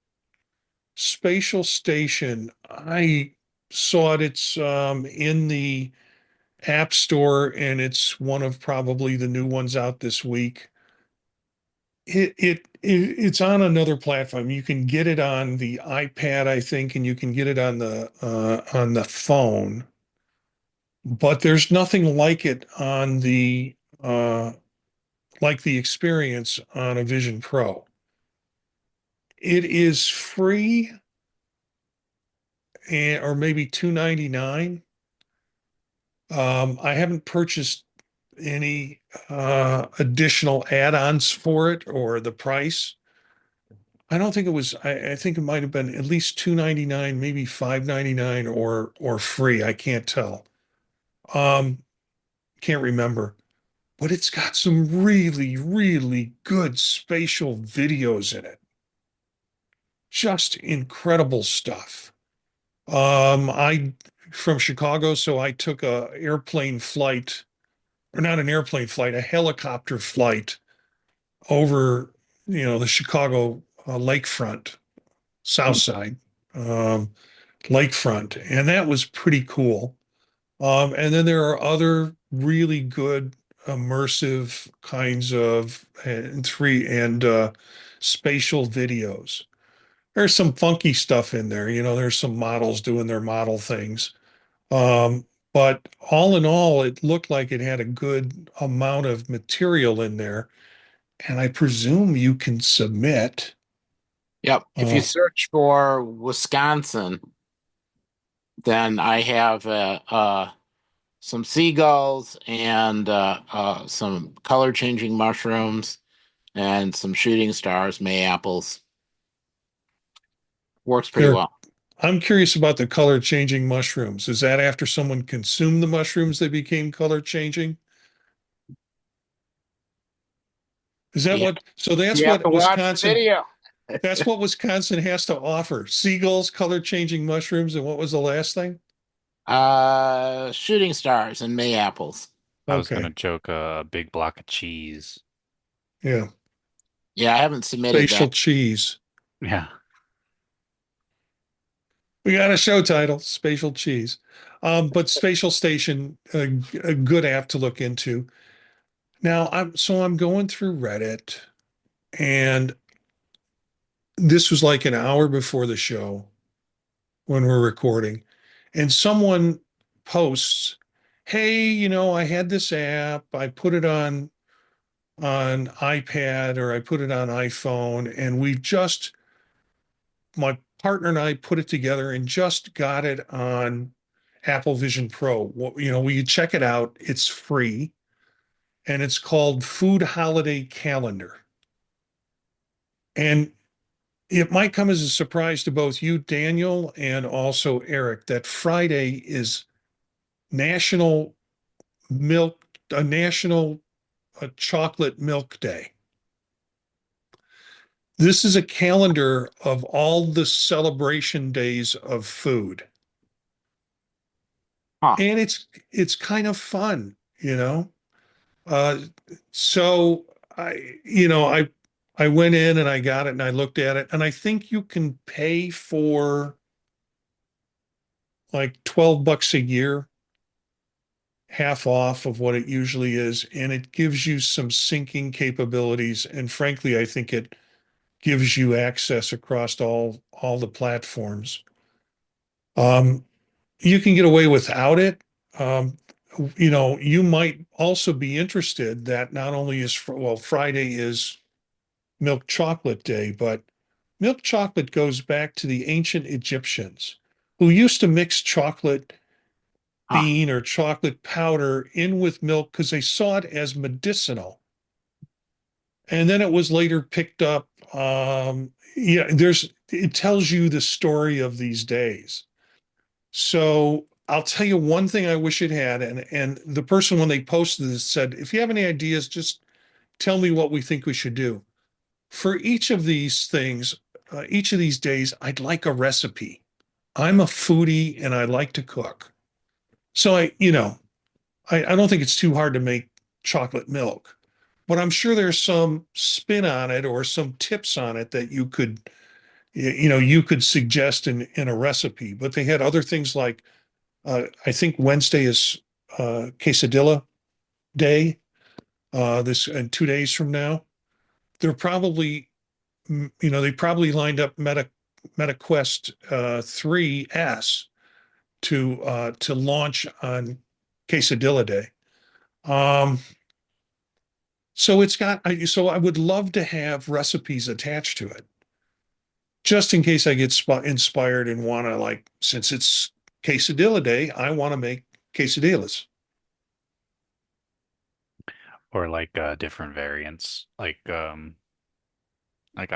Spatial Station, I saw it. It's in the App Store, and it's one of probably the new ones out this week. It's on another platform. You can get it on the iPad, I think, and you can get it on the phone. But there's nothing like it on the like the experience on a Vision Pro. It is free or maybe 299. I haven't purchased any additional add-ons for it or the price. I don't think it was. I think it might have been at least 299, maybe 599, or free. I can't tell. Um, can't remember. But it's got some really, really good spatial videos in it. Just incredible stuff. I from Chicago, so I took a airplane flight, or not an airplane flight, a helicopter flight over, the Chicago lakefront, south side um, lakefront, and that was pretty cool. And then there are other really good immersive kinds of spatial videos. There's some funky stuff in there. There's some models doing their model things. Um, but all in all, it looked like it had a good amount of material in there. And I presume you can submit. Yep. If you Uh, search for Wisconsin, then I have some seagulls and some color changing mushrooms and some shooting stars, May-apples. Works pretty there, well. I'm curious about the color changing mushrooms. Is that after someone consumed the mushrooms, they became color changing? Is that You what? So you have to watch the video. That's what Wisconsin has to offer. Seagulls, color changing mushrooms, and what was the last thing? Shooting stars and May-apples. I was gonna Okay. joke a big block of cheese. Yeah. Yeah, I haven't submitted Spatial that. cheese. Yeah. We got a show title, Spatial Cheese. But Spatial Station, a good app to look into. Now I'm going through Reddit, and this was like an hour before the show when we're recording, and someone posts, "Hey, I had this app. I put it on iPad or I put it on iPhone, and my partner and I put it together and just got it on Apple Vision Pro. Will you check it out? It's free, and it's called Food Holiday Calendar. And it might come as a surprise to both you, Daniel, and also Eric, that Friday is National Milk, a National Chocolate Milk Day. This is a calendar of all the celebration days of food. Huh. And it's kind of fun, you know. Uh, so I went in and I got it and I looked at it, and I think you can pay for like $12 a year, half off of what it usually is, and it gives you some syncing capabilities. And frankly, I think it gives you access across all the platforms. Um, you can get away without it. Um, you might also be interested that not only Friday is milk chocolate day, but milk chocolate goes back to the ancient Egyptians who used to mix chocolate Huh. bean or chocolate powder in with milk because they saw it as medicinal. And then it was later picked up. It tells you the story of these days. So I'll tell you one thing I wish it had, and the person when they posted this said, if you have any ideas, just tell me what we think we should do. for each of these things, each of these days, I'd like a recipe. I'm a foodie and I like to cook. So I don't think it's too hard to make chocolate milk, but I'm sure there's some spin on it or some tips on it that you could suggest in a recipe. But they had other things like I think Wednesday is quesadilla day. This and 2 days from now, they're probably they probably lined up MetaQuest 3S to launch on quesadilla day. Um, so I would love to have recipes attached to it, just in case I get inspired and want to, like, since it's quesadilla day, I want to make quesadillas. Or like different variants. Like I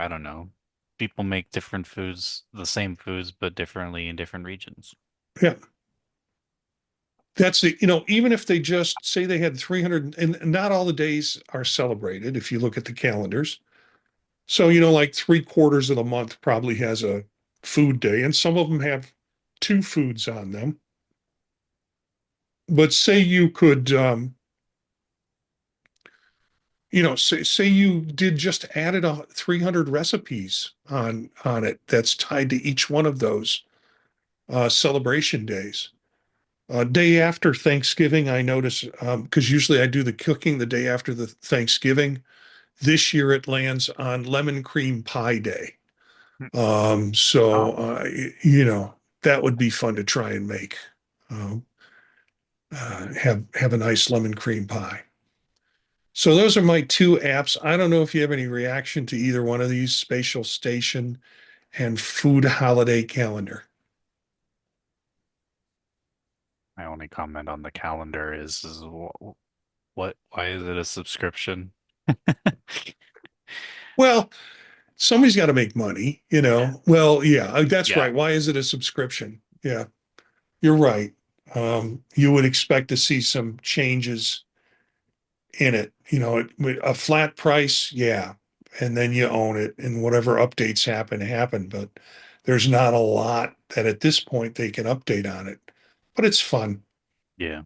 don't know. People make different foods, the same foods, but differently in different regions. Yeah. Even if they just say they had 300, and not all the days are celebrated if you look at the calendars. So, like 3/4 of the month probably has a food day, and some of them have two foods on them. But say you could, say you did just added 300 recipes on it that's tied to each one of those celebration days. Day after Thanksgiving, I notice because usually I do the cooking the day after the Thanksgiving. This year it lands on lemon cream pie day. Hmm. So Oh, that would be fun to try and make. Um, have a nice lemon cream pie. So those are my two apps. I don't know if you have any reaction to either one of these, Spatial Station and Food Holiday Calendar. my only comment on the calendar is why is it a subscription? Well, somebody's got to make money. Well, yeah, that's Yeah, right. Why is it a subscription? Yeah, you're right. You would expect to see some changes in it. A flat price, yeah, and then you own it, and whatever updates happen. But there's not a lot that at this point they can update on it. But it's fun. yeah.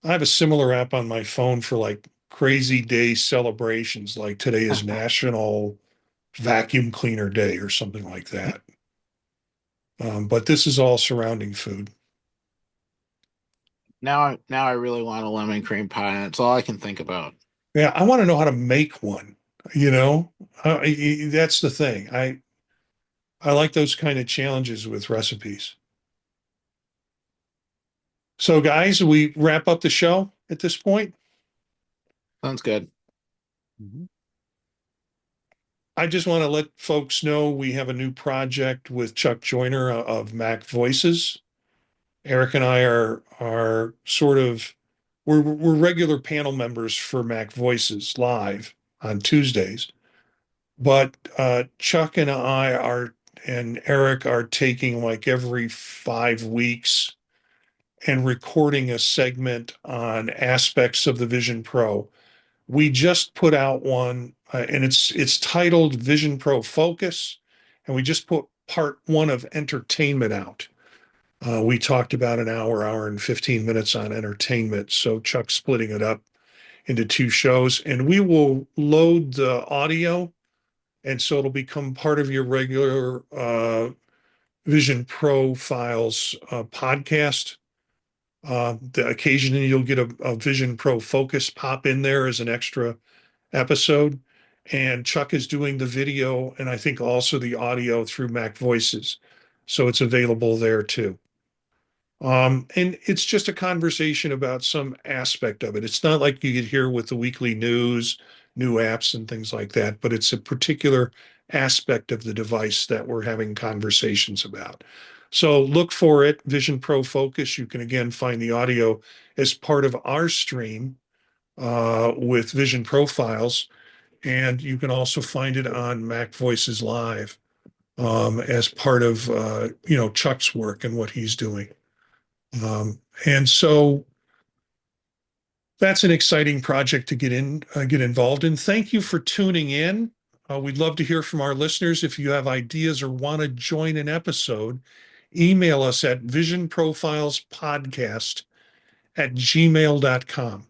I have a similar app on my phone for like crazy day celebrations, like today is National Vacuum Cleaner Day or something like that. But this is all surrounding food. Now I really want a lemon cream pie. That's all I can think about. Yeah, I want to know how to make one. You know, that's the thing. I like those kind of challenges with recipes. So, guys, we wrap up the show at this point. Sounds good. Mhm. I just want to let folks know we have a new project with Chuck Joyner of Mac Voices. Eric and I are sort of we're regular panel members for Mac Voices live on Tuesdays, but Chuck and I are and Eric are taking like every 5 weeks and recording a segment on aspects of the Vision Pro. We just put out one, and it's titled Vision Pro Focus, and we just put part one of entertainment out. We talked about an hour and 15 minutes on entertainment. So Chuck's splitting it up into two shows, and we will load the audio, and so it'll become part of your regular Vision ProFiles podcast. Occasionally you'll get a Vision Pro Focus pop in there as an extra episode. And Chuck is doing the video and I think also the audio through Mac Voices. So it's available there too. And it's just a conversation about some aspect of it. It's not like you get here with the weekly news, new apps, and things like that, but it's a particular aspect of the device that we're having conversations about. So look for it, Vision Pro Focus. You can again find the audio as part of our stream with Vision Profiles, and you can also find it on Mac Voices Live as part of Chuck's work and what he's doing. And so That's an exciting project to get involved in. Thank you for tuning in. We'd love to hear from our listeners. If you have ideas or want to join an episode, email us at visionprofilespodcast@gmail.com.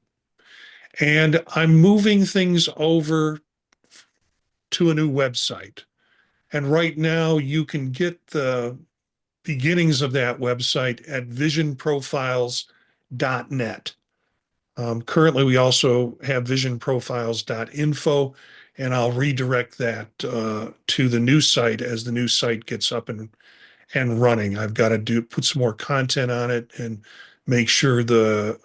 And I'm moving things over to a new website. And right now you can get the beginnings of that website at visionprofiles.net. Currently, we also have visionprofiles.info, and I'll redirect that to the new site as the new site gets up and running. I've got to put some more content on it and make sure the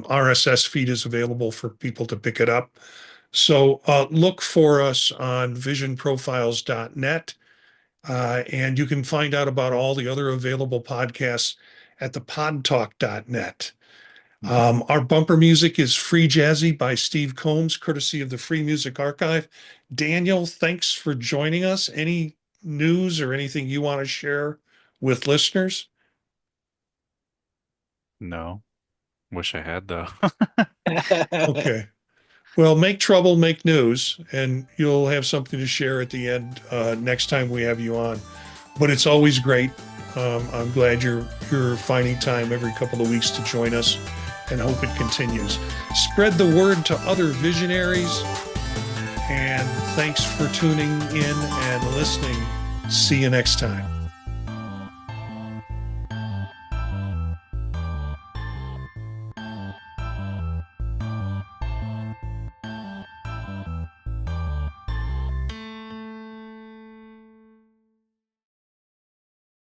RSS feed is available for people to pick it up. So look for us on visionprofiles.net, and you can find out about all the other available podcasts at thepodtalk.net. Our bumper music is Free Jazzy by Steve Combs, courtesy of the Free Music Archive. Daniel, thanks for joining us. Any news or anything you want to share with listeners? No, wish I had though. Okay. Well, make trouble, make news, and you'll have something to share at the end next time we have you on. But it's always great. I'm glad you're finding time every couple of weeks to join us, and hope it continues. Spread the word to other visionaries, and thanks for tuning in and listening. See you next time.